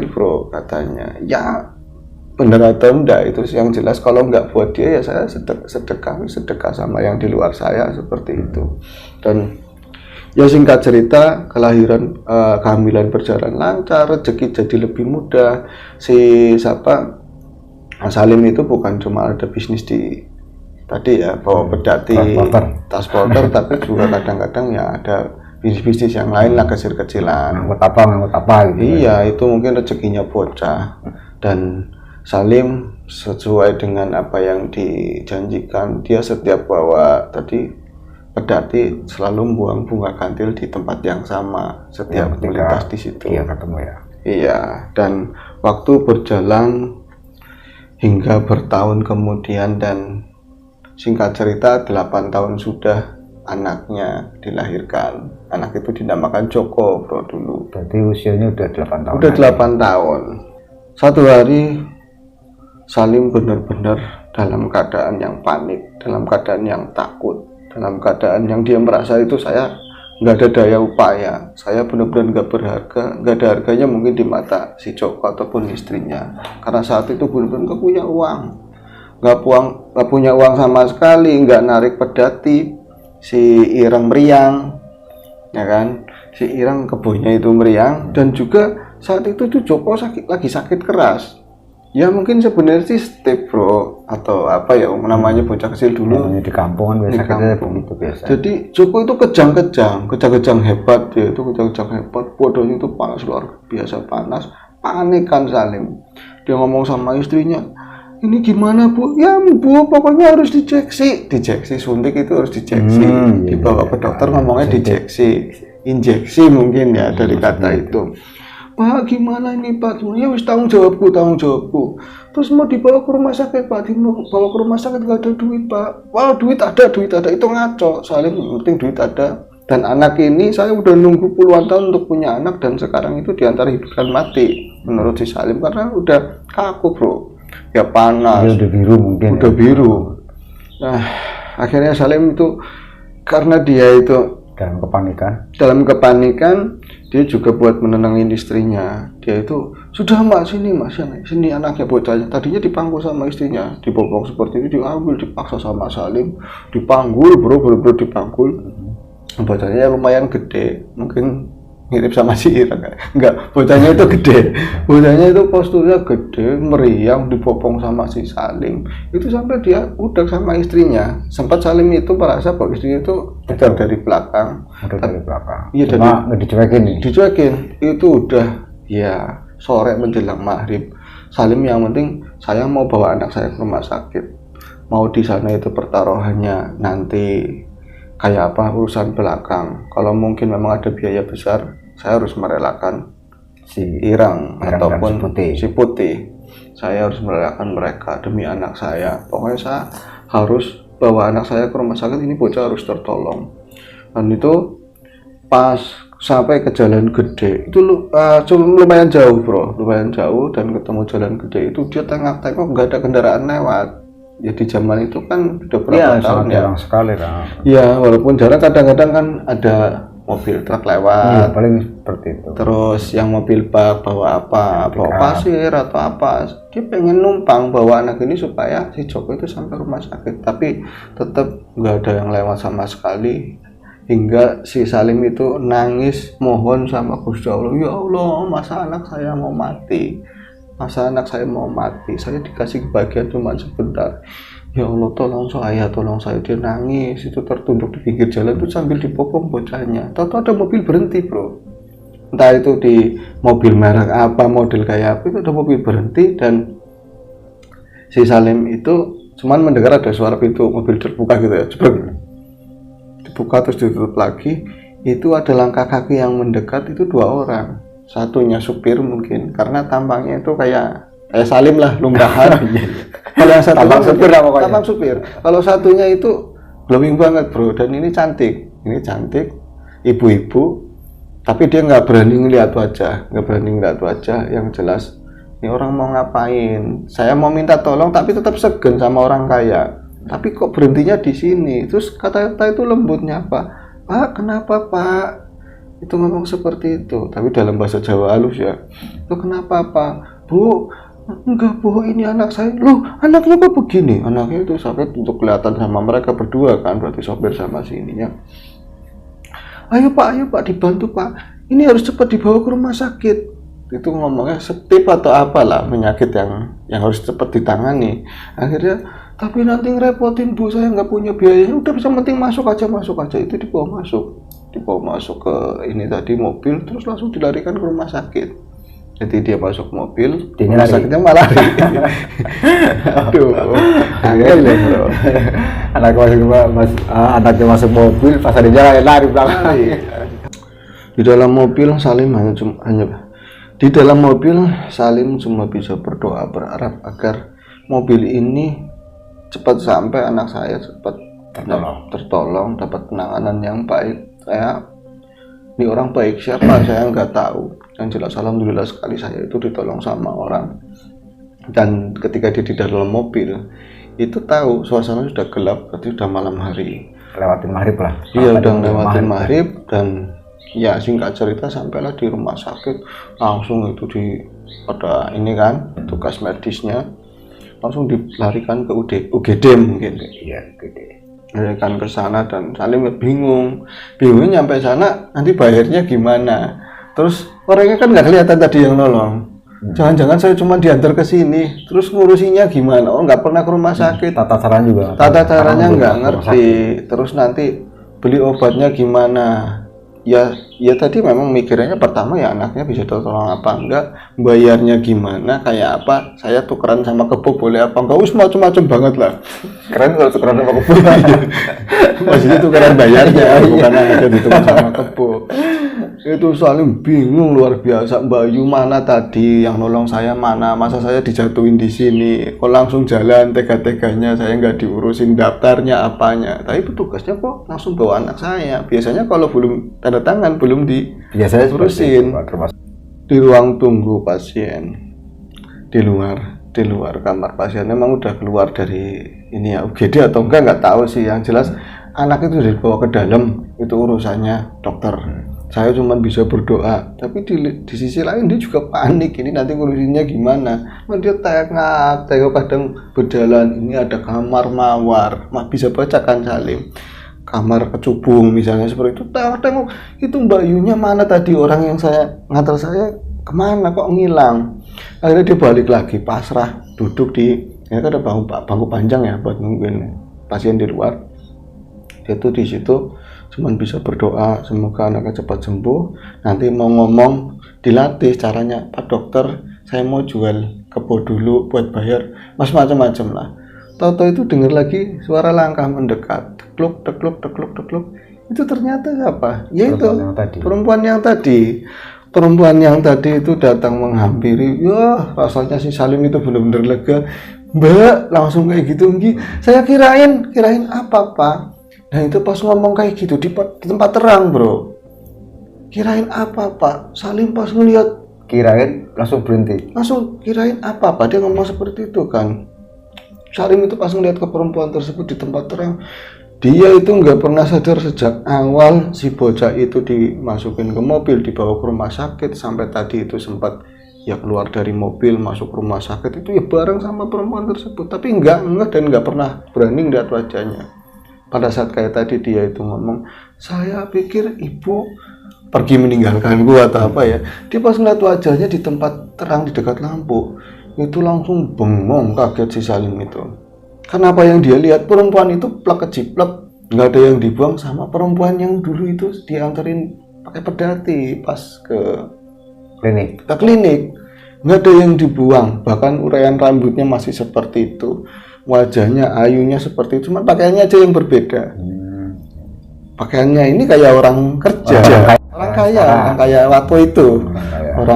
bro, katanya. Ya bener atau enggak itu yang jelas, kalau enggak buat dia ya saya sedekah sama yang di luar saya, seperti itu. Dan ya singkat cerita, kehamilan berjalan lancar, rezeki jadi lebih mudah. Salim itu bukan cuma ada bisnis di tadi ya, bawa pedati, transporter, tapi juga kadang-kadang ya ada bisnis yang lain lah, kecil-kecilan. Ngangkut apa gitu. Iya, itu mungkin rezekinya bocah. Dan Salim sesuai dengan apa yang dijanjikan, dia setiap bawa tadi pedati selalu buang bunga kantil di tempat yang sama setiap melintas di situ. Iya, ketemu ya. Iya, dan waktu berjalan hingga bertahun kemudian, dan singkat cerita 8 tahun sudah anaknya dilahirkan. Anak itu dinamakan Joko bro dulu. Berarti usianya udah 8 tahun. Udah 8 tahun. Satu hari Salim benar-benar dalam keadaan yang panik, dalam keadaan yang takut, dalam keadaan yang dia merasa itu saya nggak ada daya upaya, saya benar-benar nggak berharga, nggak ada harganya mungkin di mata si Joko ataupun istrinya. Karena saat itu benar-benar nggak punya uang, nggak punya uang sama sekali, nggak narik pedati. Si Ireng meriang, ya kan? Si Ireng kebunnya itu meriang, dan juga saat itu tuh Joko lagi sakit keras. Ya mungkin sebenarnya sih step bro, atau apa ya namanya bocah kecil dulu di kampung kan biasa. Jadi Joko itu kejang-kejang hebat, dia itu kejang-kejang hebat, bodohnya itu panas, luar biasa panas, panik kan Salim. Dia ngomong sama istrinya, ini gimana bu? Ya bu, pokoknya harus dijeksi, suntik itu harus dijeksi, dibawa ke dokter, ngomongnya dijeksi, injeksi mungkin ya dari kata itu. Pak gimana ini Pak? Ya wis tanggung jawabku. Terus mau dibawa ke rumah sakit Pak, dibawa ke rumah sakit gak ada duit Pak. Wah duit ada, itu ngaco. Salim penting duit ada. Dan anak ini saya udah nunggu puluhan tahun untuk punya anak, dan sekarang itu diantara hidup dan mati menurut si Salim, karena udah kaku bro. Ya panas. Ya, udah biru mungkin. Udah biru. Nah akhirnya Salim itu karena dia itu dalam kepanikan dia juga buat menenangin istrinya. Dia itu sudah mak sini anaknya bocahnya, tadinya dipangku sama istrinya, dibopong seperti ini, diambil dipaksa sama Salim, dipanggul bro, bener-bener dipanggul. Bocahnya lumayan gede, mungkin mirip sama si Irang. Enggak, bocahnya itu gede. Bocahnya itu posturnya gede, meriang, dibopong sama si Salim. Itu sampai dia udah sama istrinya. Sempat Salim itu merasa bahwa istrinya itu udah dari belakang. Udah dari belakang. Iya, cuma nggak dicuekin nih. Dicuekin. Itu udah ya sore menjelang maghrib. Salim yang penting saya mau bawa anak saya ke rumah sakit. Mau di sana itu pertaruhannya nanti kayak apa urusan belakang. Kalau mungkin memang ada biaya besar, saya harus merelakan si Irang ataupun si Putih. Saya harus merelakan mereka demi anak saya. Pokoknya saya harus bawa anak saya ke rumah sakit, ini bocah harus tertolong. Dan itu pas sampai ke jalan gede, itu lumayan jauh bro, lumayan jauh, dan ketemu jalan gede itu dia tengok-tengok nggak ada kendaraan lewat. Ya di zaman itu kan udah berapa tahun ya, jarang sekali kan. Ya walaupun jarang, kadang-kadang kan ada mobil truk lewat, paling seperti itu. Terus yang mobil bak bawa apa, bawa pasir atau apa, dia pengen numpang bawa anak ini supaya si Joko itu sampai rumah sakit, tapi tetap nggak ada yang lewat sama sekali. Hingga si Salim itu nangis mohon sama Gusti Allah, ya Allah, masa anak saya mau mati, masa anak saya mau mati, saya dikasih kebahagiaan cuma sebentar, ya Allah tolong saya. Dia nangis itu tertunduk di pinggir jalan itu sambil dipopong bocahnya. Tahu ada mobil berhenti bro, entah itu di mobil merek apa, model kayak apa, itu ada mobil berhenti, dan si Salim itu cuman mendengar ada suara pintu mobil terbuka gitu ya, cepat dibuka terus ditutup lagi. Itu ada langkah kaki yang mendekat, itu 2 orang, satunya supir mungkin karena tampangnya itu kayak Salim lah, lumrahan. Kalau yang satu tampang supir, kalau satunya itu glowing banget bro, dan ini cantik ibu-ibu, tapi dia nggak berani ngeliat wajah, yang jelas ini orang mau ngapain, saya mau minta tolong tapi tetap segen sama orang kaya, tapi kok berhentinya di sini. Terus kata-kata itu lembutnya, Pak, kenapa Pak? Itu ngomong seperti itu, tapi dalam bahasa Jawa halus ya. Itu kenapa Pak? Bu, enggak Bu, ini anak saya. Loh, anaknya kok begini? Anaknya itu sampai untuk kelihatan sama mereka berdua kan, berarti sopir sama sininya. Ayo Pak, dibantu Pak. Ini harus cepat dibawa ke rumah sakit. Itu ngomongnya setip atau apalah, penyakit yang harus cepat ditangani. Akhirnya, tapi nanti ngerepotin Bu, saya nggak punya biayanya. Udah, bisa penting masuk aja. Itu dibawa masuk ke ini tadi mobil, terus langsung dilarikan ke rumah sakit. Jadi dia masuk mobil, rumah sakitnya malah lari. Aduh, angel ya bro. Anaknya masuk mobil, pas ada jalan lari belakang. Di dalam mobil Salim cuma bisa berdoa, berharap agar mobil ini cepat sampai, anak saya cepat tertolong, dapat penanganan yang baik. Ini orang baik siapa saya nggak tahu, yang jelas alhamdulillah sekali saya itu ditolong sama orang. Dan ketika dia di dalam mobil itu tahu suasana sudah gelap, berarti sudah malam hari, lewatin maghrib lah. Iya, udah lewatin maghrib. Dan ya singkat cerita sampailah di rumah sakit, langsung itu pada ini kan tugas medisnya langsung dilarikan ke UGD mungkin. Iya, UGD. Dilarikan ke sana, dan Salim bingungnya nyampe sana nanti bayarnya gimana. Terus orangnya kan nggak kelihatan tadi yang nolong. Jangan-jangan saya cuma diantar ke sini, terus ngurusinya gimana? Oh, nggak pernah ke rumah sakit. Tata caranya nggak ngerti. Terus nanti beli obatnya gimana? Ya tadi memang mikirnya pertama ya anaknya bisa tertolong apa enggak, bayarnya gimana, kayak apa, saya tukeran sama kebo boleh apa enggak, macam-macam banget lah. Keren kalau tukeran sama kebo. Maksudnya tukeran bayarnya, bukan hanya ditukar sama kebo. Itu Salim bingung luar biasa, Mbak Yu mana tadi yang nolong saya, mana, masa saya dijatuhin di sini, kok langsung jalan tega-teganya, saya nggak diurusin daftarnya apanya. Tapi petugasnya kok langsung bawa anak saya. Biasanya kalau belum tanda tangan belum diurusin. Di ruang tunggu pasien, di luar kamar pasien, memang udah keluar dari ini ya UGD atau nggak tahu sih, yang jelas anak itu dibawa ke dalam, itu urusannya dokter. Saya cuma bisa berdoa, tapi di sisi lain dia juga panik, ini nanti ngurusinnya gimana. Dia tengok kadang berjalan, ini ada kamar mawar, bisa baca kan Salim, kamar kecubung misalnya seperti itu. Tengok itu Mbak Yunya mana tadi, orang yang saya ngantar saya kemana kok ngilang. Akhirnya dia balik lagi pasrah duduk di, ya kan ada bangku panjang ya buat nungguin pasien di luar. Dia tuh di situ cuman bisa berdoa semoga anaknya cepat sembuh. Nanti mau ngomong dilatih caranya, Pak Dokter saya mau jual kebo dulu buat bayar, mas macam-macam lah. Tahu-tahu itu dengar lagi suara langkah mendekat, tekluk tekluk tekluk tekluk. Itu ternyata apa? Yaitu perempuan yang tadi. Perempuan yang tadi itu datang menghampiri. Ya rasanya si Salim itu benar-benar lega. Mbak langsung kayak gitu. Saya kirain apa Pak? Nah itu pas ngomong kayak gitu di tempat terang bro. Kirain apa Pak? Salim pas ngeliat kirain langsung berhenti. Langsung kirain apa Pak? Dia ngomong seperti itu kan. Salim itu pas ngeliat ke perempuan tersebut di tempat terang, dia itu nggak pernah sadar sejak awal si bocah itu dimasukin ke mobil, dibawa ke rumah sakit, sampai tadi itu sempat ya keluar dari mobil masuk rumah sakit itu ya bareng sama perempuan tersebut, tapi nggak dan nggak pernah berani ngeliat wajahnya. Pada saat kayak tadi dia itu ngomong, saya pikir ibu pergi meninggalkan gua atau apa ya. Dia pas ngeliat wajahnya di tempat terang di dekat lampu, itu langsung bengong, kaget si Salim itu. Karena apa yang dia lihat, perempuan itu plek keciplek, nggak ada yang dibuang sama perempuan yang dulu itu dianterin pakai pedati pas ke klinik. Nggak ada yang dibuang, bahkan uraian rambutnya masih seperti itu, wajahnya ayunya seperti itu, cuma pakaiannya aja yang berbeda. Pakaiannya ini kayak orang kerja, orang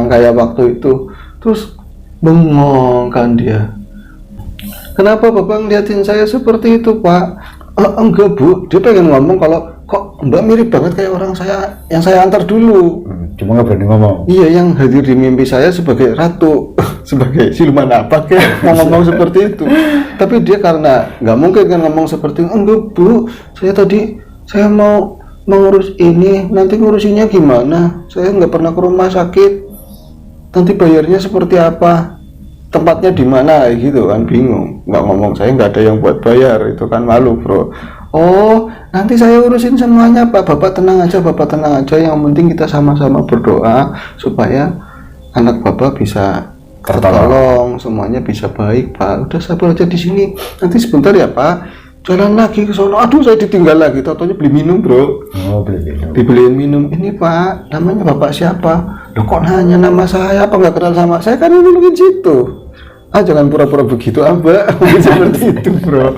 kaya waktu itu. Terus bengong kan dia. Kenapa Bapak ngeliatin saya seperti itu Pak? Enggak Bu, dia pengen ngomong kalau kok Mbak mirip banget kayak orang saya yang saya antar dulu. Cuma nggak berani ngomong. Iya, yang hadir di mimpi saya sebagai ratu, sebagai siluman apa kayak mau ngomong seperti itu. Tapi dia karena nggak mungkin kan ngomong seperti itu. Enggak Bu, saya mau mengurus ini, nanti ngurusinnya gimana? Saya nggak pernah ke rumah sakit. Nanti bayarnya seperti apa, tempatnya di mana gitu kan, bingung, nggak ngomong saya nggak ada yang buat bayar, itu kan malu bro. Oh nanti saya urusin semuanya Pak, Bapak tenang aja, yang penting kita sama-sama berdoa supaya anak Bapak bisa tertolong, semuanya bisa baik Pak. Udah sabar aja di sini, nanti sebentar ya Pak, jalan lagi ke sono. Aduh saya ditinggal lagi, totonya beli minum bro. Dibeliin minum. Ini Pak, namanya Bapak siapa? Loh kok nanya nama saya, apa nggak kenal sama saya? Kan nolongin situ. Jangan pura-pura begitu Mbak. Seperti itu bro.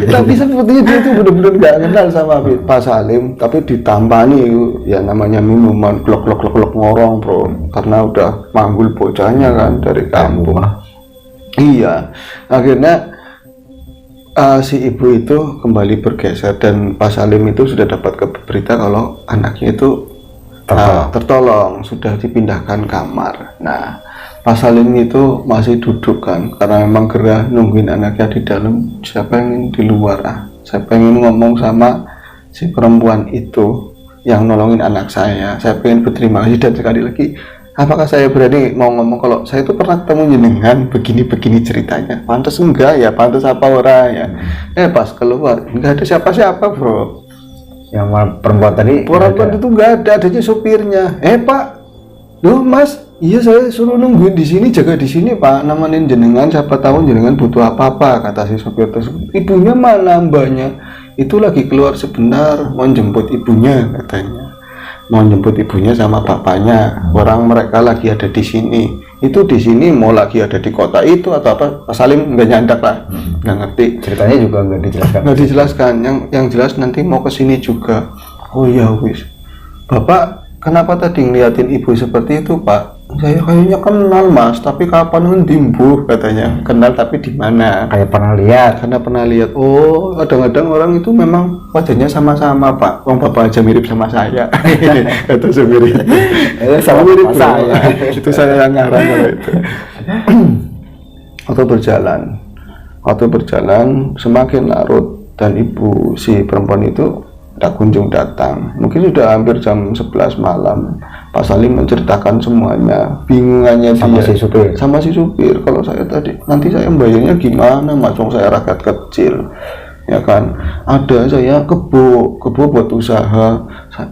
Tapi sepertinya dia itu benar-benar nggak kenal sama Pak Salim, tapi ditampani ya namanya minuman klok ngorong bro, karena udah manggul bocahnya kan dari kampung. Iya, akhirnya si ibu itu kembali bergeser dan Pak Salim itu sudah dapat berita kalau anaknya itu tertolong, sudah dipindahkan kamar. Nah, Pak Salim itu masih duduk kan, karena memang gerah nungguin anaknya di dalam. Saya pengen di luar, saya pengen ngomong sama si perempuan itu yang nolongin anak saya pengen berterima kasih, dan sekali lagi apakah saya berani mau ngomong kalau saya itu pernah ketemu jenengan begini ceritanya. Pantas enggak ya, pantas apa orang ya. Pas keluar enggak ada siapa-siapa bro. Yang perempuan tadi, perempuan itu enggak ada, adanya supirnya. Pak, loh Mas, iya saya suruh nungguin di sini, jaga di sini Pak, nemenin jenengan, siapa tahu jenengan butuh apa-apa, kata si supir tersebut. Ibunya mana mbaknya? Itu lagi keluar sebentar, mau jemput ibunya katanya. Mau jemput ibunya sama bapaknya. Orang mereka lagi ada di sini. Itu di sini mau lagi ada di kota itu atau apa? Pak Salim nggak nyandak lah, nggak ngerti. Ceritanya juga nggak dijelaskan. Yang jelas nanti mau kesini juga. Oh ya wis. Bapak kenapa tadi ngeliatin ibu seperti itu Pak? Saya kayaknya kenal Mas, tapi kapan ngedimbuh katanya. Kenal tapi di mana? Kayak pernah lihat. Karena pernah lihat. Oh, kadang-kadang orang itu memang wajahnya sama-sama Pak. Wong Bapak aja mirip sama saya. Kata supir itu. Sama mirip saya. Itu saya yang ngarang kalau itu. Waktu berjalan semakin larut dan ibu si perempuan itu tak kunjung datang. Mungkin sudah hampir jam 11 malam. Pak Salim menceritakan semuanya, bingungannya sama si supir. Kalau saya tadi nanti saya bayarnya gimana, Mas? Saya rakyat kecil. ya kan. Ada saya kebo buat usaha.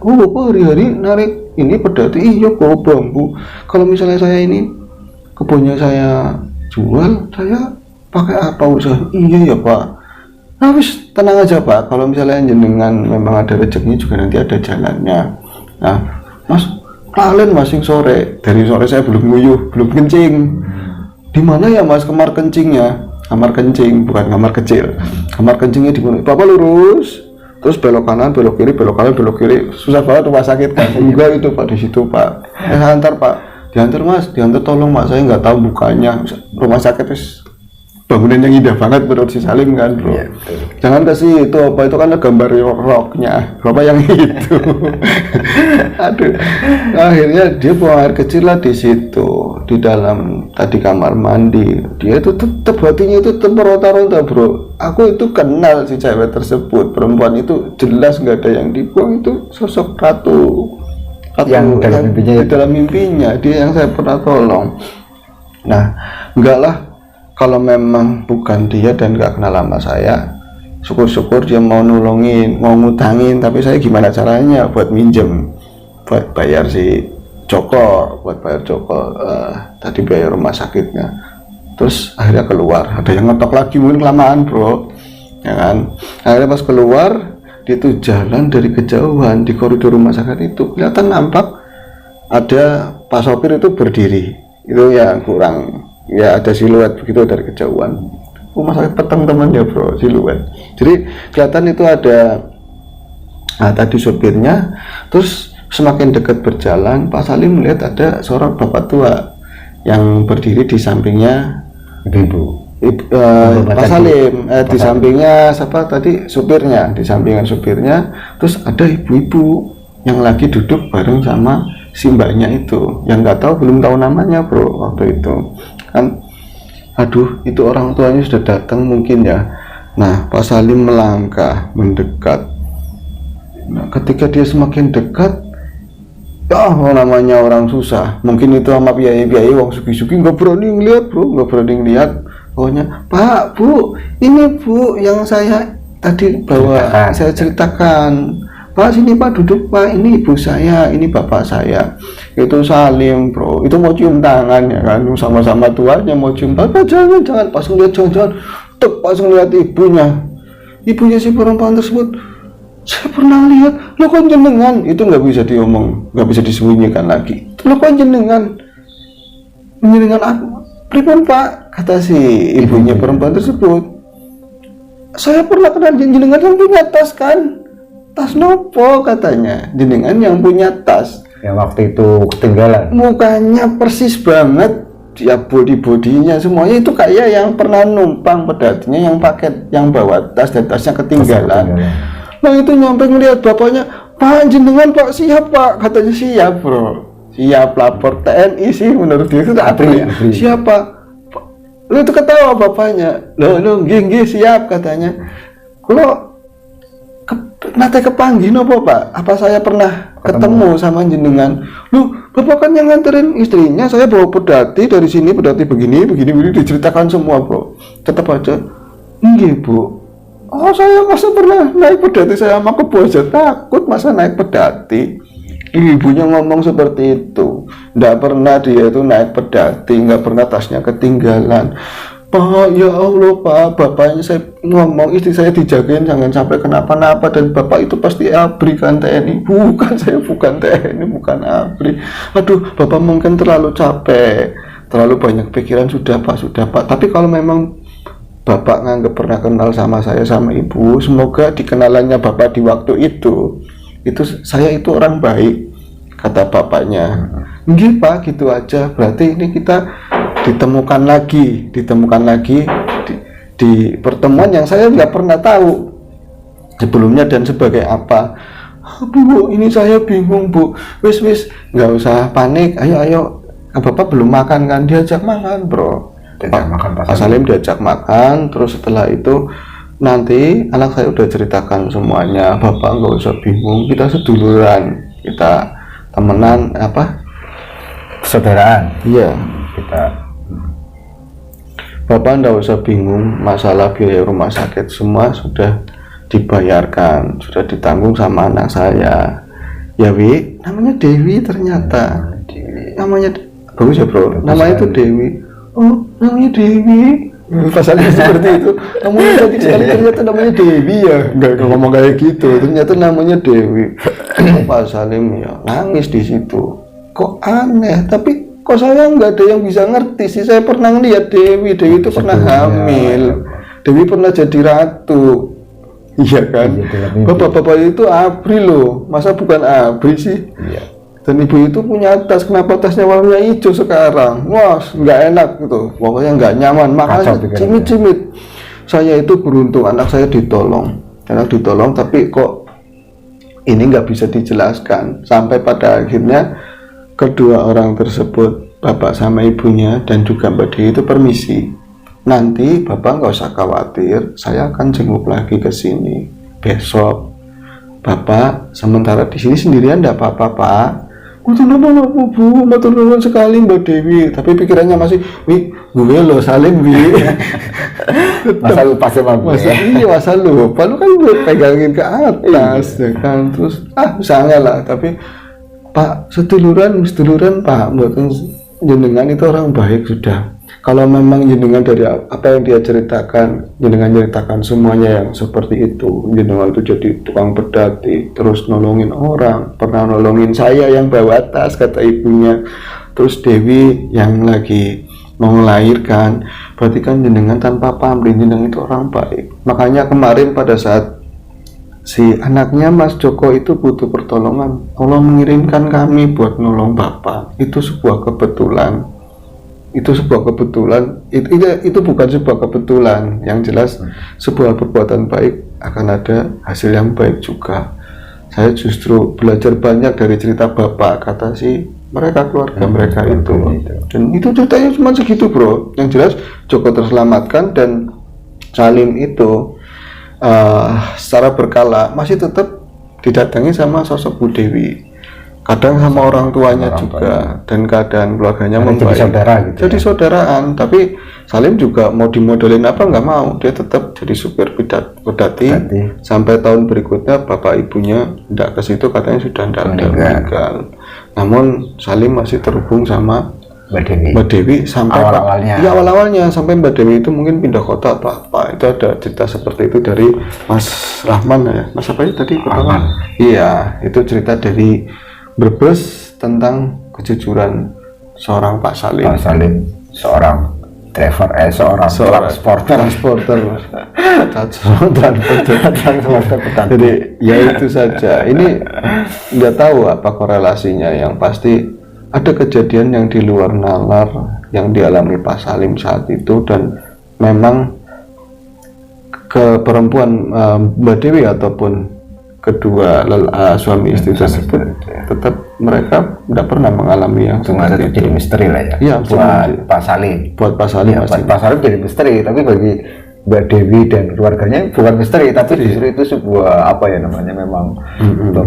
Oh bapak hari-hari narik ini pedati, iya kok bambu. Kalau misalnya saya ini kebunnya saya jual, saya pakai apa usaha? Iya ya pak. Nah wis tenang aja pak, kalau misalnya jenengan memang ada rezekinya juga nanti ada jalannya. Nah mas, kalian masing sore, dari sore saya belum nguyuh, belum kencing. Di mana ya mas kamar kencingnya? Kamar kencing, bukan kamar kecil. Kamar kencingnya di mana? Bapak lurus, terus belok kanan, belok kiri, belok kanan, belok kiri. Susah banget rumah sakit kan? Enggak itu pak, di situ pak. Antar pak, diantar mas, diantar tolong mak, saya nggak tahu bukanya. Rumah sakit terus bangunan yang indah banget menurut si Salim kan bro. Ya, jangan kasih itu apa, itu kan gambar roknya bapak yang itu. Aduh, akhirnya dia buang air kecil lah di situ, di dalam tadi kamar mandi. Dia itu tetap hatinya itu tetap meronta-ronta bro. Aku itu kenal si cewek tersebut, perempuan itu jelas nggak ada yang dibuang, itu sosok ratu yang dalam mimpinya, dalam mimpinya dia yang saya pernah tolong. Nah enggak lah, kalau memang bukan dia dan gak kenal sama saya, syukur-syukur dia mau nolongin, mau ngutangin, tapi saya gimana caranya buat minjem, buat bayar si Joko, tadi bayar rumah sakitnya. Terus akhirnya keluar, ada yang ngetok lagi, mungkin kelamaan bro, ya kan. Akhirnya pas keluar, dia tuh jalan dari kejauhan di koridor rumah sakit itu, kelihatan nampak ada Pak sopir itu berdiri, itu ya kurang, ya ada siluet begitu dari kejauhan. Rumah sakit peteng teman ya bro, siluet. Jadi kelihatan itu ada, nah tadi sopirnya. Terus semakin dekat berjalan, Pak Salim melihat ada seorang bapak tua yang berdiri di sampingnya ibu. Pak Salim, di sampingnya siapa tadi, supirnya, di sampingan supirnya. Terus ada ibu-ibu yang lagi duduk bareng sama si mbaknya itu, yang nggak tahu, belum tahu namanya bro waktu itu kan. Aduh, itu orang tuanya sudah datang mungkin ya. Nah Pak Salim melangkah mendekat. Nah ketika dia semakin dekat, ya namanya orang susah, mungkin itu sama biaya-biaya wong sugi-sugi nggak berani ngeliat bro, nggak berani ngeliat. Pokoknya Pak, Bu, ini Bu yang saya tadi bawa, saya ceritakan. Pak sini Pak, duduk Pak, ini ibu saya, ini bapak saya. Itu Salim bro, itu mau cium tangan ya kan, sama-sama tuanya mau cium tangan. Jangan, pas ngeliat jangan, pas ngeliat ibunya si perempuan tersebut, saya pernah lihat, lo kan jenengan, itu nggak bisa diomong, nggak bisa disembunyikan lagi. Lo kan jenengan aku, pripun Pak, kata si ibunya perempuan tersebut. Saya pernah kenal jenengan yang punya tas kan. Tas nopo katanya, jenengan yang punya tas yang waktu itu ketinggalan. Mukanya persis banget, ya bodinya semuanya itu kayak yang pernah numpang pedatinya, yang paket, yang bawa tas dan tasnya ketinggalan. Nah itu nyampe ngelihat bapaknya, Pak jenengan Pak, siap Pak, katanya siap bro, siap lapor TNI sih menurut dia itu abri. Siapa? Lu itu ketawa bapaknya, lo nggih siap katanya. Kalau nate kepanggih nopo Pak, apa saya pernah ketemu sama jenengan? Lu bapak kan yang nganterin istrinya, saya bawa pedati dari sini, pedati begini diceritakan semua bro. Tetap aja nggih Bu. Oh saya masa pernah naik pedati, saya sama kebo aja takut masa naik pedati. Ibunya ngomong seperti itu, nggak pernah dia itu naik pedati, nggak pernah tasnya ketinggalan. Pak, ya Allah Pak, bapaknya saya ngomong istri saya dijagain jangan sampai kenapa-napa, dan bapak itu pasti ABRI kan TNI. Bukan, saya bukan TNI, bukan ABRI. Aduh, bapak mungkin terlalu capek, terlalu banyak pikiran. Sudah Pak, tapi kalau memang bapak nganggap pernah kenal sama saya sama ibu, semoga dikenalannya bapak di waktu itu saya itu orang baik, kata bapaknya. Nggih Pak, gitu aja. Berarti ini kita ditemukan lagi di pertemuan yang saya nggak pernah tahu sebelumnya dan sebagai apa. Bu, ini saya bingung Bu. Wis nggak usah panik, ayo bapak belum makan kan, diajak makan bro. Pak Salim diajak makan. Terus setelah itu nanti anak saya udah ceritakan semuanya, bapak nggak usah bingung, kita seduluran, kita temenan, apa, persaudaraan. Iya, kita Bapak ndak usah bingung masalah biaya rumah sakit, semua sudah dibayarkan, sudah ditanggung sama anak saya. Ya Wi, namanya Dewi ternyata. Namanya bagus ya bro, namanya itu Dewi. Oh, namanya Dewi. Pasalnya seperti itu. Namanya cantik sekali, ternyata namanya Dewi ya. Enggak ngomong kayak gitu, ternyata namanya Dewi. Pak Salim ya nangis di situ. Kok aneh, tapi kok saya nggak ada yang bisa ngerti sih. Saya pernah lihat Dewi itu pernah hamil, Dewi pernah jadi ratu, iya kan? Bapak-bapak itu ABRI loh, masa bukan ABRI sih? Iya. Dan ibu itu punya tas, kenapa tasnya warnanya hijau sekarang? Wah, nggak enak gitu, pokoknya nggak nyaman, makanya cimit-cimit. Saya itu beruntung, anak saya ditolong, tapi kok ini nggak bisa dijelaskan, sampai pada akhirnya kedua orang tersebut, bapak sama ibunya dan juga Mbak Dewi itu permisi. Nanti bapak nggak usah khawatir, saya akan jenguk lagi ke sini besok. Bapak sementara di sini sendirian enggak apa-apa, Pak. Matur nuwun Bu, matur nuwun sekali Mbak Dewi. Tapi pikirannya masih, wi, gue lo Salim wi. Masa lupa sama gue. Iya masa lupa, lu kan gue pegangin ke atas, ya kan. Terus misalnya lah, tapi Pak seduluran Pak, buatan jenengan itu orang baik sudah. Kalau memang jenengan dari apa yang dia ceritakan, jenengan ceritakan semuanya yang seperti itu, jenengan itu jadi tukang pedati, terus nolongin orang, pernah nolongin saya yang bawa tas, kata ibunya, terus Dewi yang lagi mau melahirkan, berarti kan jenengan tanpa pamrih, jenengan itu orang baik. Makanya kemarin pada saat si anaknya Mas Joko itu butuh pertolongan, Allah mengirimkan kami buat nolong Bapak. Itu sebuah kebetulan. Itu bukan sebuah kebetulan, yang jelas sebuah perbuatan baik akan ada hasil yang baik juga. Saya justru belajar banyak dari cerita Bapak, kata si mereka keluarga mereka itu. Dan itu ceritanya cuma segitu bro. Yang jelas Joko terselamatkan dan Salim itu secara berkala masih tetap didatangi sama sosok Bu Dewi, kadang sama orang tuanya juga, dan keadaan keluarganya membaik. Jadi saudara gitu. Jadi saudaraan, tapi Salim juga mau dimodelin apa nggak mau, dia tetap jadi supir pedati. Sampai tahun berikutnya bapak ibunya tidak ke situ, katanya sudah tidak ada meninggal. Namun Salim masih terhubung sama Mbak Dewi sampai awal-awalnya sampai Mbak Dewi itu mungkin pindah kota apa. Itu ada cerita seperti itu dari Mas Rahman ya, Mas apa itu tadi pertama? Iya, itu cerita dari Brebes tentang kejujuran seorang Pak Salim. Pak Salim, seorang driver, seorang transporter. Jadi ya itu saja. Ini nggak tahu apa korelasinya, yang pasti ada kejadian yang di luar nalar yang dialami Pak Salim saat itu, dan memang ke perempuan Mbak Dewi ataupun kedua suami istri tersebut tetap mereka tidak pernah mengalami yang seperti itu. Jadi misteri lah ya. Iya, buat Pak Salim. Buat Pak Salim, ya, buat Pak Salim jadi misteri, tapi bagi Mbak Dewi dan keluarganya bukan misteri, tapi justru itu sebuah apa ya namanya, memang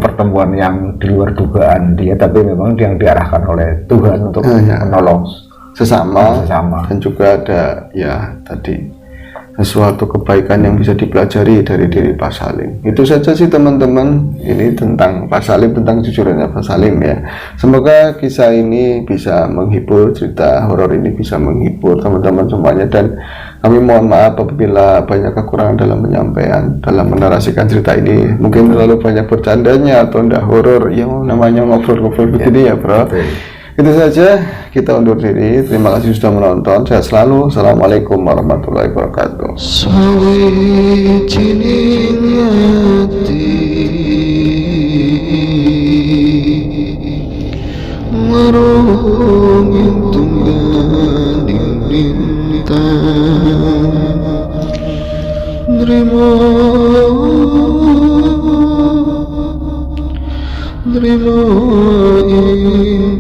pertemuan yang di luar dugaan dia, tapi memang yang diarahkan oleh Tuhan untuk menolong sesama, dan juga ada ya tadi sesuatu kebaikan yang bisa dipelajari dari diri Pak Salim. Itu saja sih teman-teman, ini tentang Pak Salim, tentang jujurnya Pak Salim ya. Semoga kisah ini bisa menghibur, cerita horor ini bisa menghibur teman-teman semuanya, dan kami mohon maaf apabila banyak kekurangan dalam penyampaian, dalam menarasikan cerita ini. Mungkin terlalu banyak bercandanya atau ndak horor, yang namanya ngobrol-ngobrol begini ya bro. Itu saja, kita undur diri. Terima kasih sudah menonton. Sehat selalu. Assalamualaikum warahmatullahi wabarakatuh.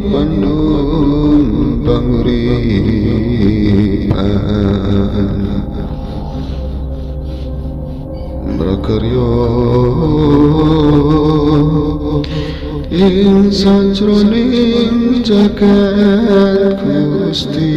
Bandung panguripan prakarya ing sajroning jagat Gusti.